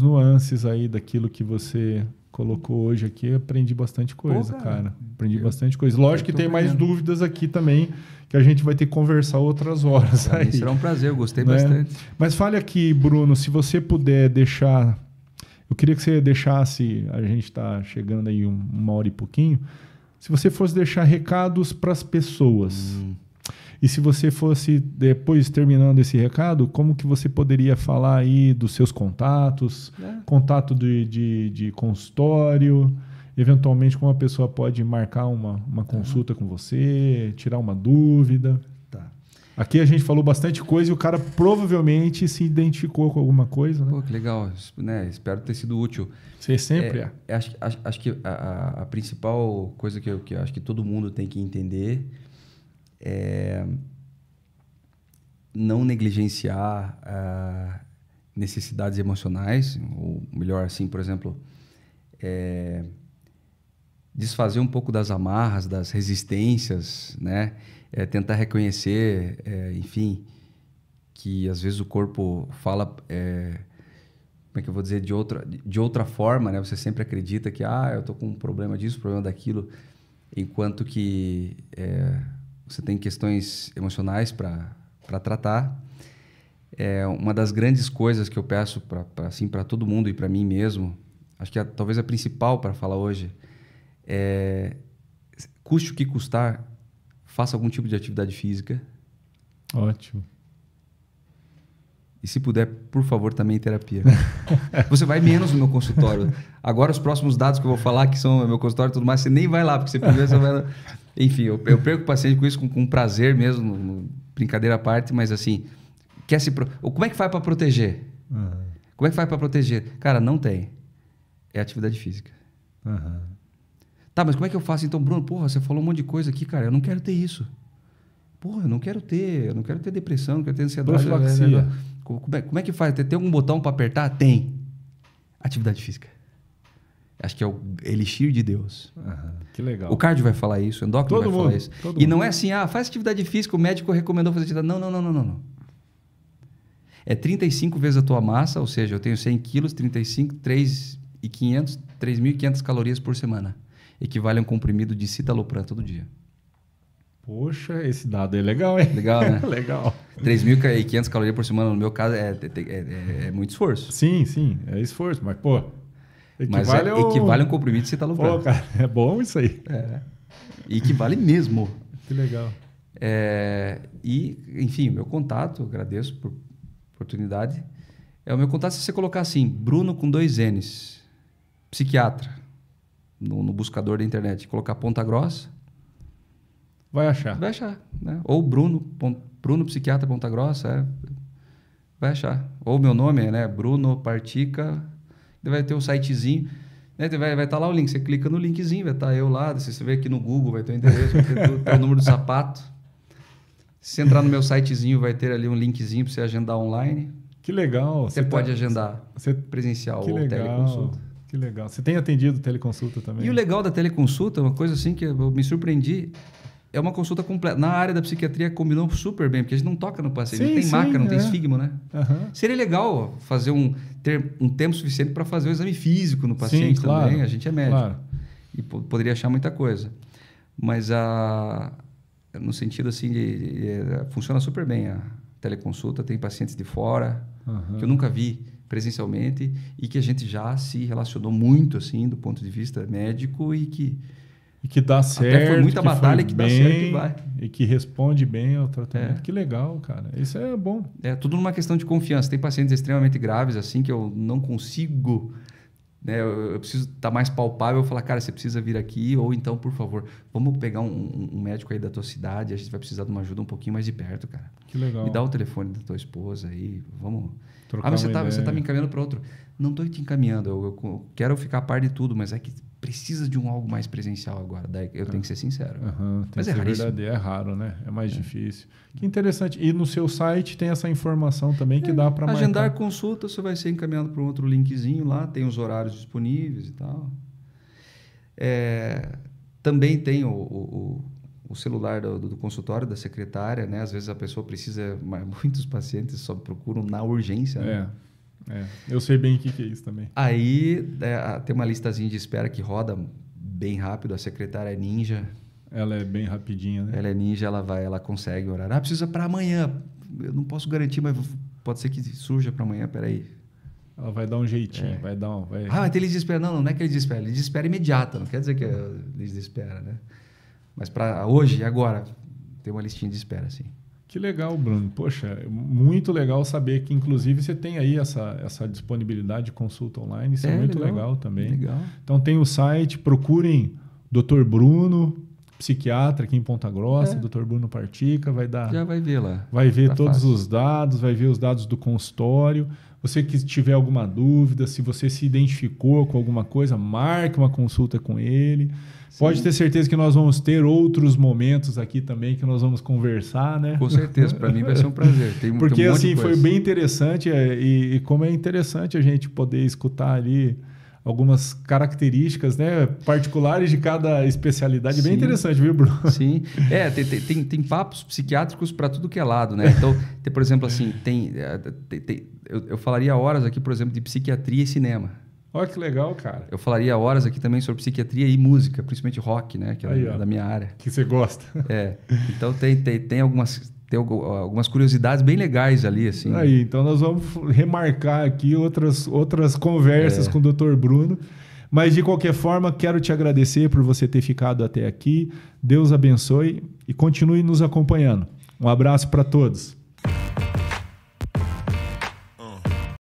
nuances aí daquilo que você colocou hoje aqui. Aprendi bastante coisa, cara. Aprendi bastante coisa. Lógico que tem mais dúvidas aqui também, que a gente vai ter que conversar outras horas aí.
Será um prazer, eu gostei bastante.
Mas fale aqui, Bruno, se você puder deixar... Eu queria que você deixasse... A gente está chegando aí 1h e pouquinho. Se você fosse deixar recados para as pessoas... E se você fosse, depois, terminando esse recado, como que você poderia falar aí dos seus contatos, contato de consultório, eventualmente como a pessoa pode marcar uma consulta com você, tirar uma dúvida. Aqui a gente falou bastante coisa e o cara provavelmente se identificou com alguma coisa. Né?
Pô, que legal. Né? Espero ter sido útil.
Você sempre é.
Acho que a principal coisa que eu acho que todo mundo tem que entender não negligenciar necessidades emocionais, ou melhor assim, por exemplo, desfazer um pouco das amarras, das resistências, né? Tentar reconhecer, enfim, que às vezes o corpo fala, como é que eu vou dizer, de outra forma, né? Você sempre acredita que, eu estou com um problema disso, problema daquilo, enquanto que você tem questões emocionais para tratar. Uma das grandes coisas que eu peço para todo mundo e para mim mesmo, acho que talvez a principal para falar hoje, custe o que custar, faça algum tipo de atividade física.
Ótimo.
E se puder, por favor, também terapia. Você vai menos no meu consultório. Agora, os próximos dados que eu vou falar, que são meu consultório e tudo mais, você nem vai lá, porque você primeiro você vai lá. Enfim, eu perco o paciente com isso com prazer mesmo, brincadeira à parte, mas assim, como é que faz para proteger? Como é que faz para proteger? Cara, não tem. É atividade física. Tá, mas como é que eu faço então, Bruno? Porra, você falou um monte de coisa aqui, cara, eu não quero ter isso. Porra, eu não quero ter depressão, não quero ter ansiedade. Como é que faz? Tem algum botão para apertar? Tem. Atividade física. Acho que é o elixir de Deus.
Que legal.
O cardio vai falar isso, o endócrino vai falar isso. E não é assim, faz atividade física, o médico recomendou fazer atividade. Não. É 35 vezes a tua massa, ou seja, eu tenho 100 quilos, 35, 3.500 calorias por semana. Equivale a um comprimido de citalopram todo dia.
Poxa, esse dado é legal, hein?
Legal, né?
Legal.
3.500 calorias por semana, no meu caso, é muito esforço.
Sim, é esforço, mas, pô...
Equivale a um comprimido de citalopram.
Pô, cara, é bom isso aí.
Equivale mesmo.
Que legal.
E, enfim, o meu contato, agradeço por oportunidade. O meu contato, se você colocar assim, Bruno com 2 N's, psiquiatra, no buscador da internet, colocar Ponta Grossa,
vai achar,
né? Ou Bruno Psiquiatra Ponta Grossa, vai achar. Ou meu nome é, Bruno Partica, vai ter um sitezinho, né? Vai estar lá o link, você clica no linkzinho, vai estar eu lá, se você vê aqui no Google, vai ter o endereço, vai ter o número do sapato. Se você entrar no meu sitezinho, vai ter ali um linkzinho para você agendar online.
Que legal.
Você pode agendar presencial ou teleconsulta.
Que legal. Você tem atendido teleconsulta também?
E o legal da teleconsulta, uma coisa assim que eu me surpreendi, é uma consulta completa. Na área da psiquiatria combinou super bem, porque a gente não toca no paciente, não tem maca, não tem esfigmo, né? Seria legal ter um tempo suficiente para fazer o exame físico no paciente também. A gente é médico. Claro. E poderia achar muita coisa. Mas no sentido assim, funciona super bem a teleconsulta. Tem pacientes de fora que eu nunca vi presencialmente e que a gente já se relacionou muito assim do ponto de vista médico e que
dá certo.
Até foi muita batalha que dá certo e vai.
E que responde bem ao tratamento. Que legal, cara. Isso é bom.
É tudo numa questão de confiança. Tem pacientes extremamente graves assim que eu não consigo... Né, eu preciso estar mais palpável, falar, cara, você precisa vir aqui, ou então, por favor, vamos pegar um médico aí da tua cidade, a gente vai precisar de uma ajuda um pouquinho mais de perto, cara.
Que legal.
Me dá o telefone da tua esposa aí, vamos...
Trocar
mas você tá me encaminhando para outro. Não estou te encaminhando, eu quero ficar a par de tudo, mas é que precisa de algo mais presencial agora, daí eu tenho que ser sincero.
Mas é verdadeiro, é raro, né? É mais difícil. Que interessante. E no seu site tem essa informação também que dá para marcar.
Agendar consulta, você vai ser encaminhado para um outro linkzinho lá, tem os horários disponíveis e tal. Também tem o celular do consultório, da secretária, né? Às vezes a pessoa precisa, muitos pacientes só procuram na urgência, né?
Eu sei bem o que é isso também.
Aí tem uma listazinha de espera que roda bem rápido, a secretária é ninja.
Ela é bem rapidinha, né?
Ela é ninja, ela consegue o horário. Precisa para amanhã. Eu não posso garantir, mas pode ser que surja para amanhã, peraí.
Ela vai dar um jeitinho, vai...
mas tem lista de espera. Não é que ele desespera. Ele desespera imediata, não quer dizer que é lista de espera, né? Mas para hoje e agora, tem uma listinha de espera, assim.
Que legal, Bruno. Poxa, muito legal saber que, inclusive, você tem aí essa disponibilidade de consulta online. Isso é muito legal também.
Legal.
Então, tem o site, procurem Dr. Bruno, psiquiatra aqui em Ponta Grossa, Dr. Bruno Partica, vai dar...
Já vai ver lá.
Vai ver todos os dados, vai ver os dados do consultório. Você que tiver alguma dúvida, se você se identificou com alguma coisa, marque uma consulta com ele. Sim. Pode ter certeza que nós vamos ter outros momentos aqui também que nós vamos conversar, né?
Com certeza, para mim vai ser um prazer.
Porque assim, foi bem interessante e como é interessante a gente poder escutar ali algumas características, né, particulares de cada especialidade. Sim. Bem interessante, viu, Bruno?
Sim. Tem papos psiquiátricos para tudo que é lado, né? Então, por exemplo, assim, eu falaria horas aqui, por exemplo, de psiquiatria e cinema.
Olha que legal, cara.
Eu falaria horas aqui também sobre psiquiatria e música, principalmente rock, né? Que é da minha área.
Que você gosta.
Então, tem algumas curiosidades bem legais ali, assim.
Então nós vamos remarcar aqui outras conversas com o Dr. Bruno. Mas, de qualquer forma, quero te agradecer por você ter ficado até aqui. Deus abençoe e continue nos acompanhando. Um abraço para todos.